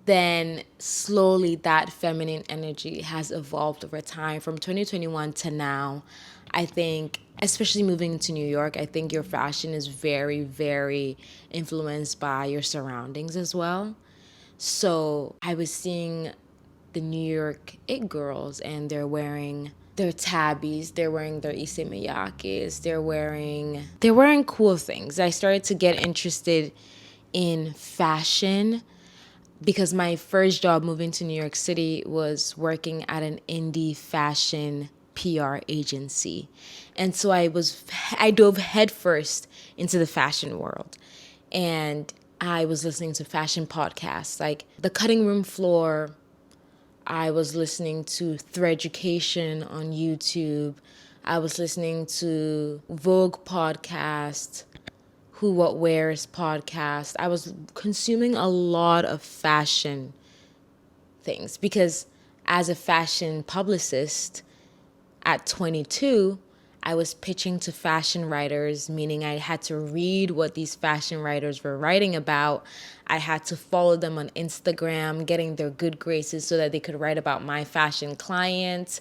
then slowly that feminine energy has evolved over time from 2021 to now. I think, especially moving to New York, I think your fashion is very, very influenced by your surroundings as well. So I was seeing the New York it girls, and they're wearing their tabbies, they're wearing their issey miyakes, they're wearing cool things. I started to get interested in fashion because my first job moving to New York City was working at an indie fashion PR agency. And so I dove headfirst into the fashion world. And I was listening to fashion podcasts like The Cutting Room Floor. I was listening to Education on YouTube. I was listening to Vogue podcast, Who What Wears podcast. I was consuming a lot of fashion things because as a fashion publicist at 22, I was pitching to fashion writers, meaning I had to read what these fashion writers were writing about. I had to follow them on Instagram, getting their good graces so that they could write about my fashion clients.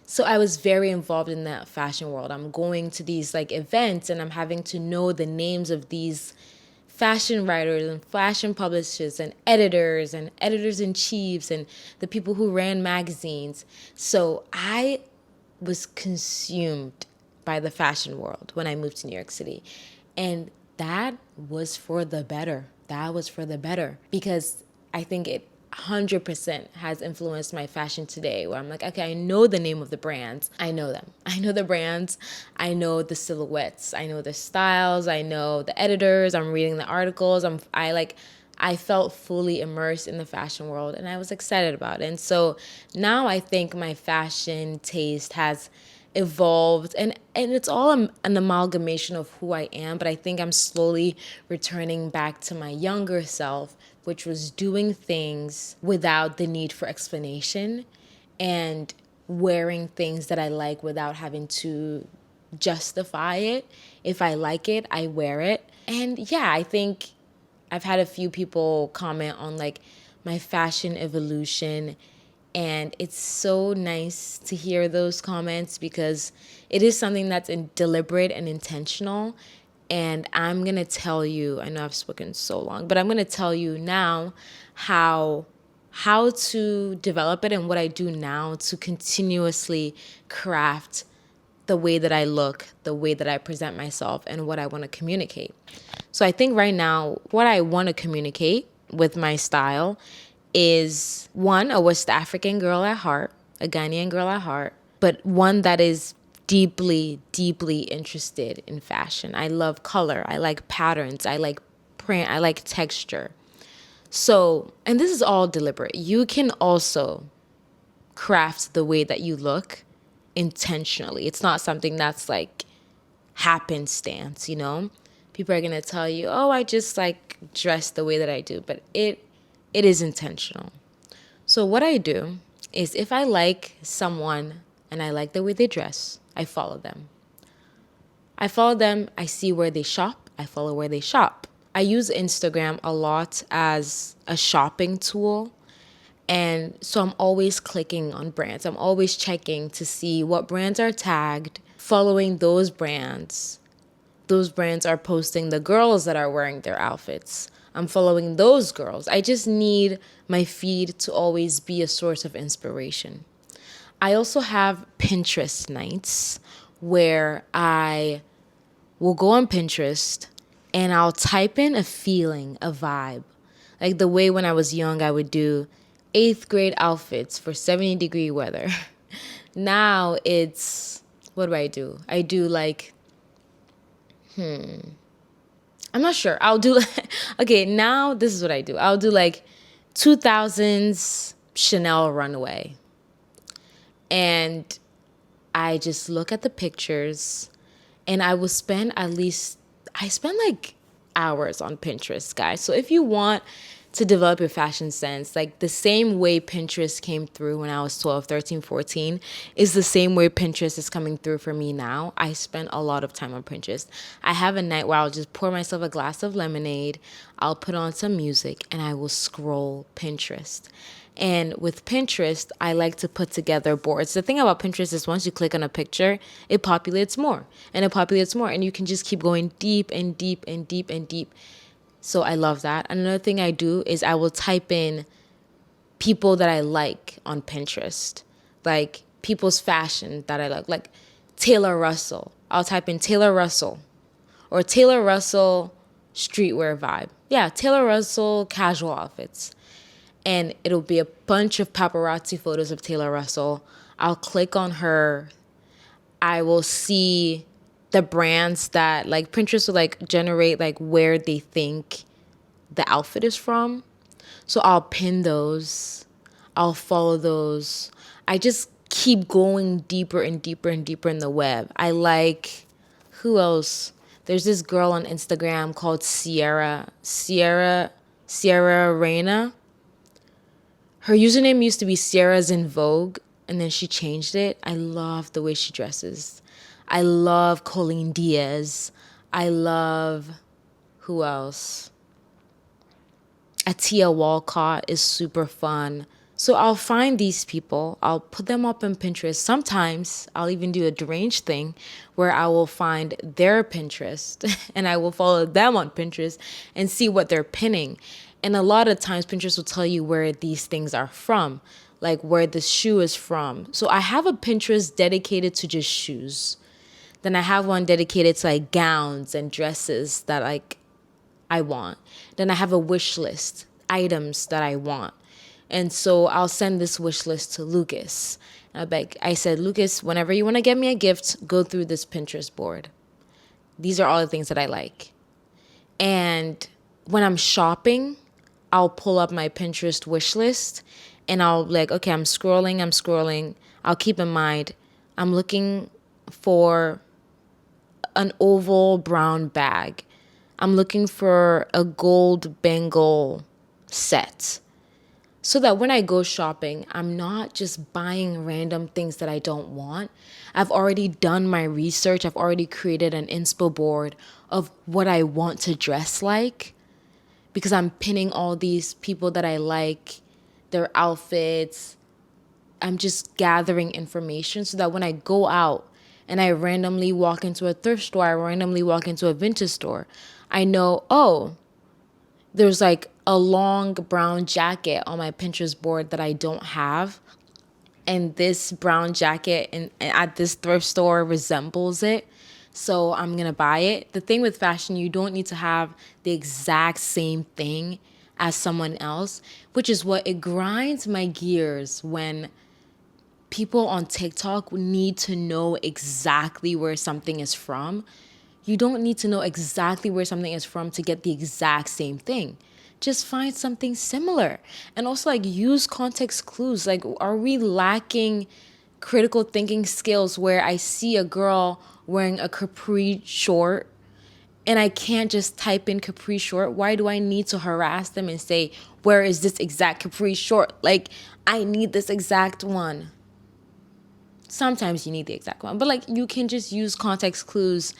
So I was very involved in that fashion world. I'm going to these like events and I'm having to know the names of these fashion writers and fashion publishers and editors in chiefs and the people who ran magazines. So I was consumed by the fashion world when I moved to New York City. And that was for the better. That was for the better because I think it 100% has influenced my fashion today, where I'm like, okay, I know the name of the brands. I know them. I know the brands. I know the silhouettes. I know the styles. I know the editors. I'm reading the articles. I felt fully immersed in the fashion world and I was excited about it. And so now I think my fashion taste has evolved and it's all an amalgamation of who I am, but I think I'm slowly returning back to my younger self, which was doing things without the need for explanation and wearing things that I like without having to justify it. If I like it, I wear it. And yeah, I think I've had a few people comment on like my fashion evolution, and it's so nice to hear those comments because it is something that's deliberate and intentional. And I'm going to tell you, I know I've spoken so long, but I'm going to tell you now how to develop it and what I do now to continuously craft the way that I look, the way that I present myself, and what I want to communicate. So I think right now, what I want to communicate with my style is one, a West African girl at heart, a Ghanaian girl at heart, but one that is deeply, deeply interested in fashion. I love color. I like patterns. I like print. I like texture. So, and this is all deliberate. You can also craft the way that you look intentionally. It's not something that's like happenstance. People are going to tell you, "Oh, I just like dress the way that I do," but it is intentional. So what I do is if I like someone and I like the way they dress, I follow them. I see where they shop, I follow where they shop. I use Instagram a lot as a shopping tool. And so I'm always clicking on brands. I'm always checking to see what brands are tagged, following those brands. Those brands are posting the girls that are wearing their outfits. I'm following those girls. I just need my feed to always be a source of inspiration. I also have Pinterest nights where I will go on Pinterest and I'll type in a feeling, a vibe. Like the way when I was young, I would do 8th grade outfits for 70-degree weather. Now it's, what do? I do like, I'm not sure. I'll do, okay, now this is what I do. I'll do like 2000s Chanel runway. And I just look at the pictures and I will spend I spend like hours on Pinterest, guys. So if you want to develop your fashion sense, like the same way Pinterest came through when I was 12, 13, 14, is the same way Pinterest is coming through for me now. I spend a lot of time on Pinterest. I have a night where I'll just pour myself a glass of lemonade, I'll put on some music, and I will scroll Pinterest. And with Pinterest, I like to put together boards. The thing about Pinterest is once you click on a picture, it populates more and it populates more. And you can just keep going deep and deep and deep and deep. So I love that. Another thing I do is I will type in people that I like on Pinterest, like people's fashion that I like Taylor Russell. I'll type in Taylor Russell or Taylor Russell streetwear vibe. Yeah, Taylor Russell casual outfits. And it'll be a bunch of paparazzi photos of Taylor Russell. I'll click on her. I will see the brands that like Pinterest will like generate like where they think the outfit is from. So I'll pin those. I'll follow those. I just keep going deeper and deeper and deeper in the web. I like, who else? There's this girl on Instagram called Sierra Reina. Her username used to be Sierra's in Vogue, and then she changed it. I love the way she dresses. I love Colleen Diaz. I love, who else? Atia Walcott is super fun. So I'll find these people. I'll put them up on Pinterest. Sometimes I'll even do a deranged thing where I will find their Pinterest and I will follow them on Pinterest and see what they're pinning. And a lot of times Pinterest will tell you where these things are from, like where the shoe is from. So I have a Pinterest dedicated to just shoes. Then I have one dedicated to like gowns and dresses that like I want. Then I have a wish list, items that I want. And so I'll send this wish list to Lucas. I said, Lucas, whenever you want to get me a gift, go through this Pinterest board. These are all the things that I like. And when I'm shopping, I'll pull up my Pinterest wish list and I'll like, okay, I'm scrolling. I'll keep in mind, I'm looking for an oval brown bag. I'm looking for a gold bangle set. So that when I go shopping, I'm not just buying random things that I don't want. I've already done my research. I've already created an inspo board of what I want to dress like because I'm pinning all these people that I like, their outfits. I'm just gathering information so that when I go out and I randomly walk into a thrift store, I randomly walk into a vintage store, I know, oh, there's like a long brown jacket on my Pinterest board that I don't have. And this brown jacket at this thrift store resembles it. So I'm going to buy it. The thing with fashion, you don't need to have the exact same thing as someone else, which is what it grinds my gears when people on TikTok need to know exactly where something is from. You don't need to know exactly where something is from to get the exact same thing. Just find something similar. And also like use context clues. Like, are we lacking critical thinking skills where I see a girl wearing a capri short and I can't just type in capri short? Why do I need to harass them and say, where is this exact capri short? Like, I need this exact one. Sometimes you need the exact one, but like you can just use context clues.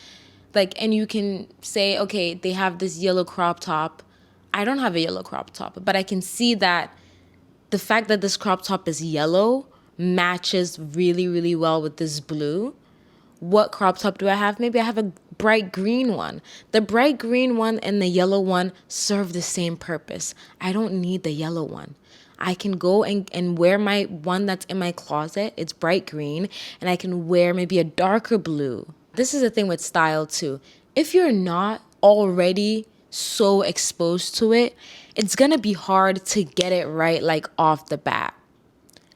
Like, and you can say, okay, they have this yellow crop top. I don't have a yellow crop top, but I can see that the fact that this crop top is yellow matches really, really well with this blue. What crop top do I have? Maybe I have a bright green one. The bright green one and the yellow one serve the same purpose. I don't need the yellow one. I can go and wear my one that's in my closet. It's bright green. And I can wear maybe a darker blue. This is the thing with style too. If you're not already so exposed to it, it's going to be hard to get it right like off the bat.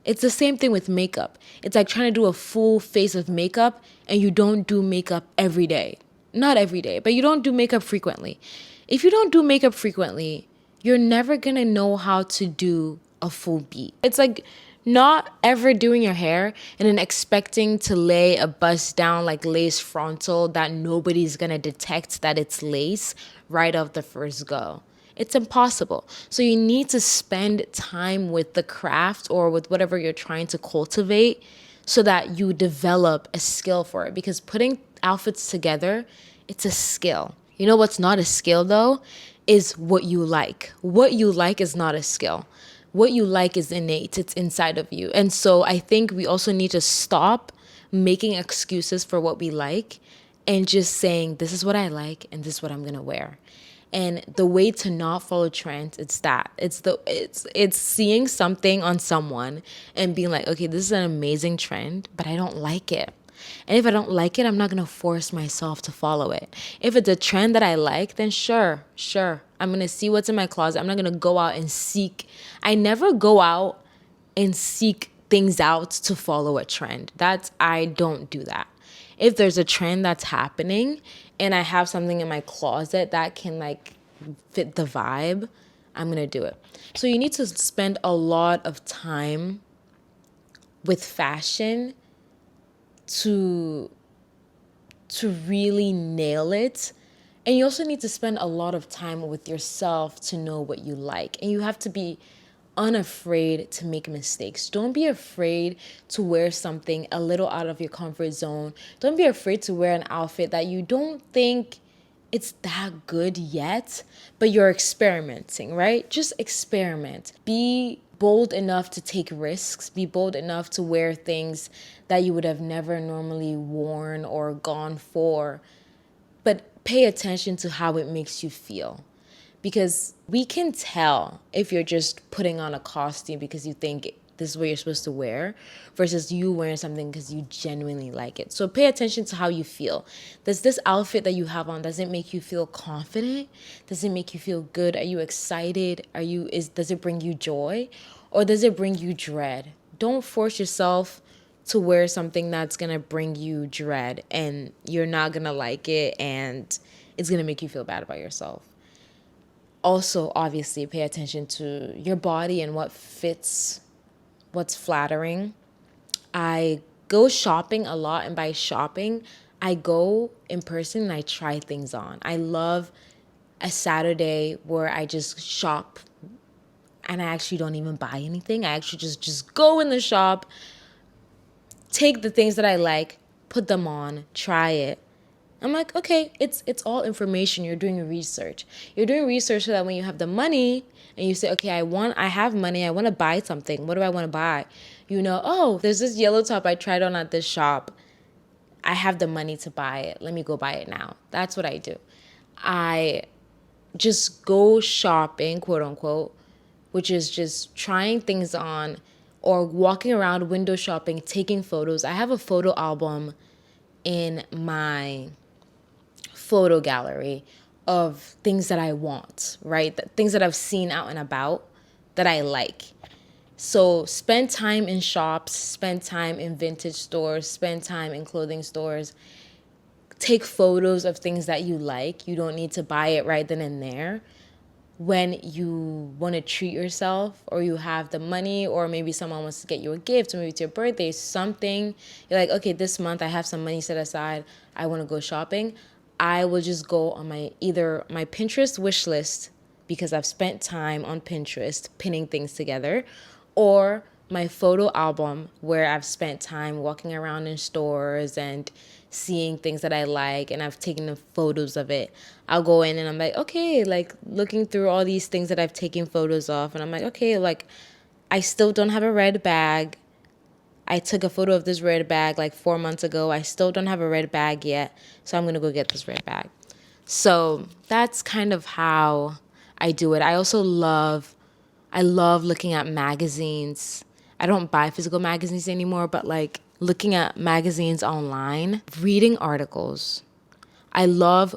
It's the same thing with makeup. It's like trying to do a full face of makeup and you don't do makeup every day. Not every day, but you don't do makeup frequently. If you don't do makeup frequently, you're never going to know how to do a full beat. It's like Not ever doing your hair and then expecting to lay a bust down like lace frontal that nobody's gonna detect that it's lace right off the first go. It's impossible. So you need to spend time with the craft or with whatever you're trying to cultivate so that you develop a skill for it. Because putting outfits together, it's a skill. You know what's not a skill though? Is what you like. What you like is not a skill. What you like is innate, it's inside of you. And so I think we also need to stop making excuses for what we like and just saying, this is what I like and this is what I'm gonna wear. And the way to not follow trends, it's that. It's seeing something on someone and being like, okay, this is an amazing trend, but I don't like it. And if I don't like it, I'm not gonna force myself to follow it. If it's a trend that I like, then sure. I'm gonna see what's in my closet. I'm not gonna go out and seek. I never go out and seek things out to follow a trend. I don't do that. If there's a trend that's happening and I have something in my closet that can like fit the vibe, I'm gonna do it. So you need to spend a lot of time with fashion to really nail it. And you also need to spend a lot of time with yourself to know what you like. And you have to be unafraid to make mistakes. Don't be afraid to wear something a little out of your comfort zone. Don't be afraid to wear an outfit that you don't think it's that good yet, but you're experimenting, right? Just experiment. Be bold enough to take risks. Be bold enough to wear things that you would have never normally worn or gone for. But pay attention to how it makes you feel. Because we can tell if you're just putting on a costume because you think this is what you're supposed to wear versus you wearing something because you genuinely like it. So pay attention to how you feel. Does this outfit that you have on, does it make you feel confident? Does it make you feel good? Are you excited? Does it bring you joy? Or does it bring you dread? Don't force yourself to wear something that's gonna bring you dread and you're not gonna like it and it's gonna make you feel bad about yourself. Also, obviously, pay attention to your body and what fits, what's flattering. I go shopping a lot, and by shopping, I go in person and I try things on. I love a Saturday where I just shop and I actually don't even buy anything. I actually just go in the shop, take the things that I like, put them on, try it. I'm like, okay, it's all information. You're doing research. You're doing research so that when you have the money and you say, okay, I have money, I want to buy something. What do I want to buy? You know, oh, there's this yellow top I tried on at this shop. I have the money to buy it. Let me go buy it now. That's what I do. I just go shopping, quote unquote, which is just trying things on or walking around window shopping, taking photos. I have a photo album in my photo gallery of things that I want, right? Things that I've seen out and about that I like. So spend time in shops, spend time in vintage stores, spend time in clothing stores. Take photos of things that you like. You don't need to buy it right then and there. When you want to treat yourself or you have the money or maybe someone wants to get you a gift or maybe it's your birthday, something, you're like, okay, this month I have some money set aside. I want to go shopping. I will just go on either my Pinterest wish list because I've spent time on Pinterest pinning things together, or my photo album where I've spent time walking around in stores and seeing things that I like and I've taken the photos of it. I'll go in and I'm like, okay, like looking through all these things that I've taken photos of and I'm like, okay, like I still don't have a red bag. I took a photo of this red bag like 4 months ago. I still don't have a red bag yet. So I'm going to go get this red bag. So that's kind of how I do it. I love looking at magazines. I don't buy physical magazines anymore, but like looking at magazines online, reading articles. I love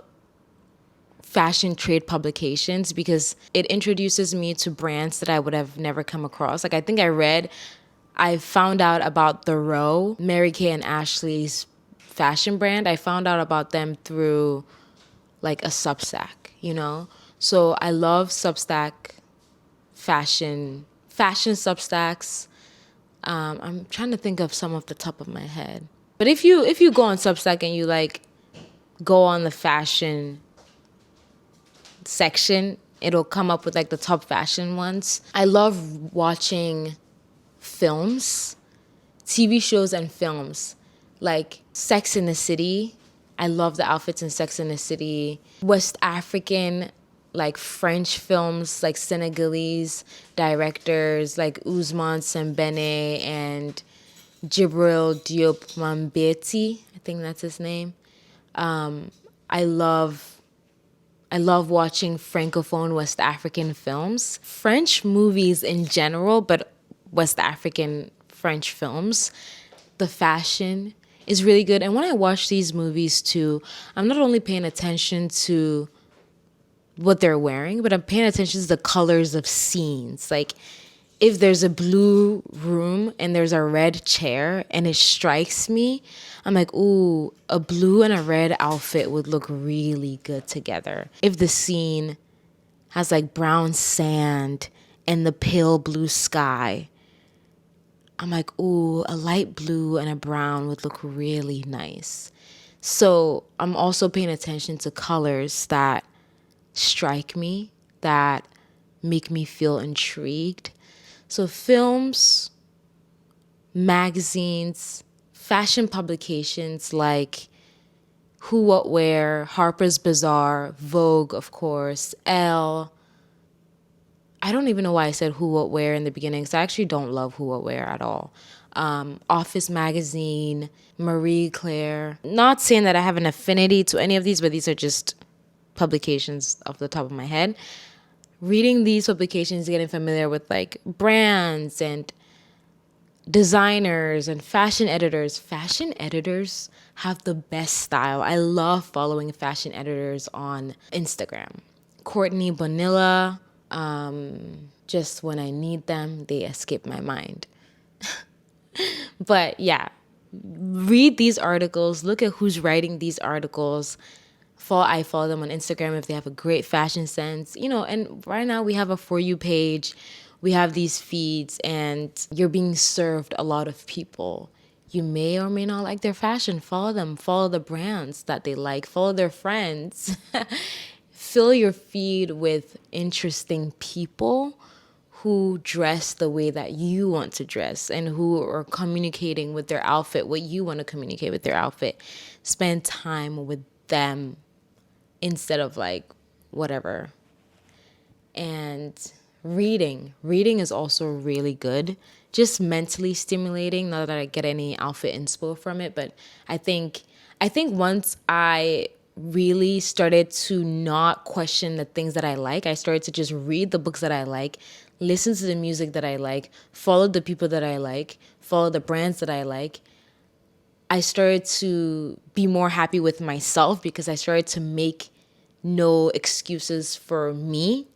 fashion trade publications because it introduces me to brands that I would have never come across. Like I found out about The Row, Mary Kay and Ashley's fashion brand. I found out about them through like a Substack, you know? So I love Substack fashion Substacks. I'm trying to think of some off the top of my head. But if you go on Substack and you like go on the fashion section, it'll come up with like the top fashion ones. I love watching films, TV shows and films, like Sex in the City. I love the outfits in Sex in the City. West African, like French films, like Senegalese directors, like Ousmane Sembene and Jibril Diop Mambeti. I think that's his name. I love I love watching Francophone West African films, French movies in general, but West African French films. The fashion is really good. And when I watch these movies too, I'm not only paying attention to what they're wearing, but I'm paying attention to the colors of scenes. Like if there's a blue room and there's a red chair and it strikes me, I'm like, ooh, a blue and a red outfit would look really good together. If the scene has like brown sand and the pale blue sky, I'm like, ooh, a light blue and a brown would look really nice. So I'm also paying attention to colors that strike me, that make me feel intrigued. So films, magazines, fashion publications like Who What Wear, Harper's Bazaar, Vogue, of course, Elle. I don't even know why I said Who What Wear in the beginning because I actually don't love Who What Wear at all. Office Magazine, Marie Claire. Not saying that I have an affinity to any of these, but these are just publications off the top of my head. Reading these publications, getting familiar with like brands and designers and fashion editors. Fashion editors have the best style. I love following fashion editors on Instagram. Courtney Bonilla, just when I need them, they escape my mind. But yeah, read these articles, look at who's writing these articles. I follow them on Instagram if they have a great fashion sense, and right now we have a For You page. We have these feeds and you're being served a lot of people. You may or may not like their fashion. Follow them, follow the brands that they like, follow their friends. Fill your feed with interesting people who dress the way that you want to dress and who are communicating with their outfit what you want to communicate with their outfit. Spend time with them instead of like whatever. And reading is also really good, just mentally stimulating. Not that I get any outfit inspo from it, but I think once I really started to not question the things that I like, I started to just read the books that I like, listen to the music that I like, follow the people that I like, follow the brands that I like. I started to be more happy with myself because I started to make no excuses for me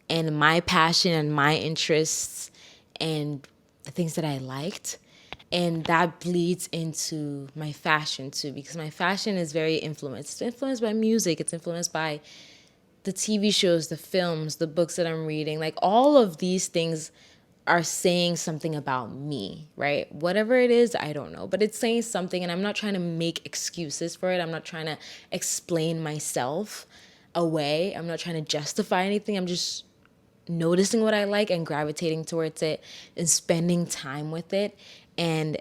and my passion and my interests and the things that I liked. And that bleeds into my fashion too, because my fashion is very influenced. It's influenced by music. It's influenced by the TV shows, the films, the books that I'm reading. Like all of these things are saying something about me, right? Whatever it is, I don't know. But it's saying something, and I'm not trying to make excuses for it. I'm not trying to explain myself away. I'm not trying to justify anything. I'm just noticing what I like and gravitating towards it and spending time with it. And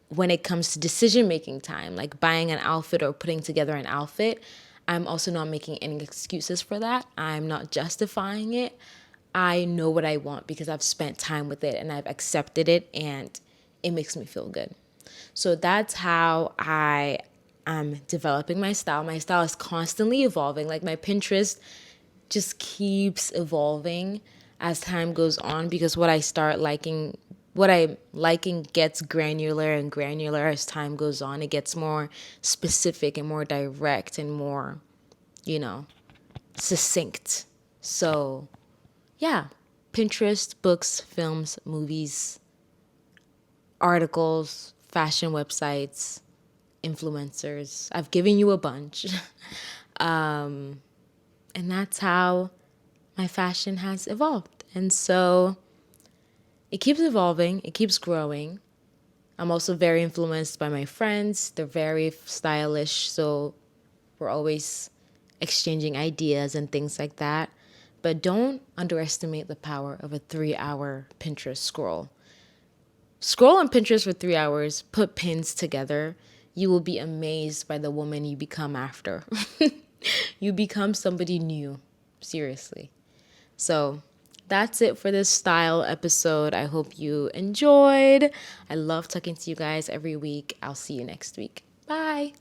when it comes to decision making time, like buying an outfit or putting together an outfit, I'm also not making any excuses for that. I'm not justifying it. I know what I want because I've spent time with it and I've accepted it and it makes me feel good. So that's how I am developing my style. My style is constantly evolving. Like my Pinterest just keeps evolving as time goes on because what I'm liking gets granular and granular as time goes on. It gets more specific and more direct and more, succinct. So, yeah, Pinterest, books, films, movies, articles, fashion websites, influencers. I've given you a bunch. And that's how my fashion has evolved. And so it keeps evolving, it keeps growing. I'm also very influenced by my friends. They're very stylish, so we're always exchanging ideas and things like that. But don't underestimate the power of a 3 hour Pinterest scroll. Scroll on Pinterest for 3 hours, put pins together. You will be amazed by the woman you become after. You become somebody new, seriously. So that's it for this style episode. I hope you enjoyed. I love talking to you guys every week. I'll see you next week. Bye.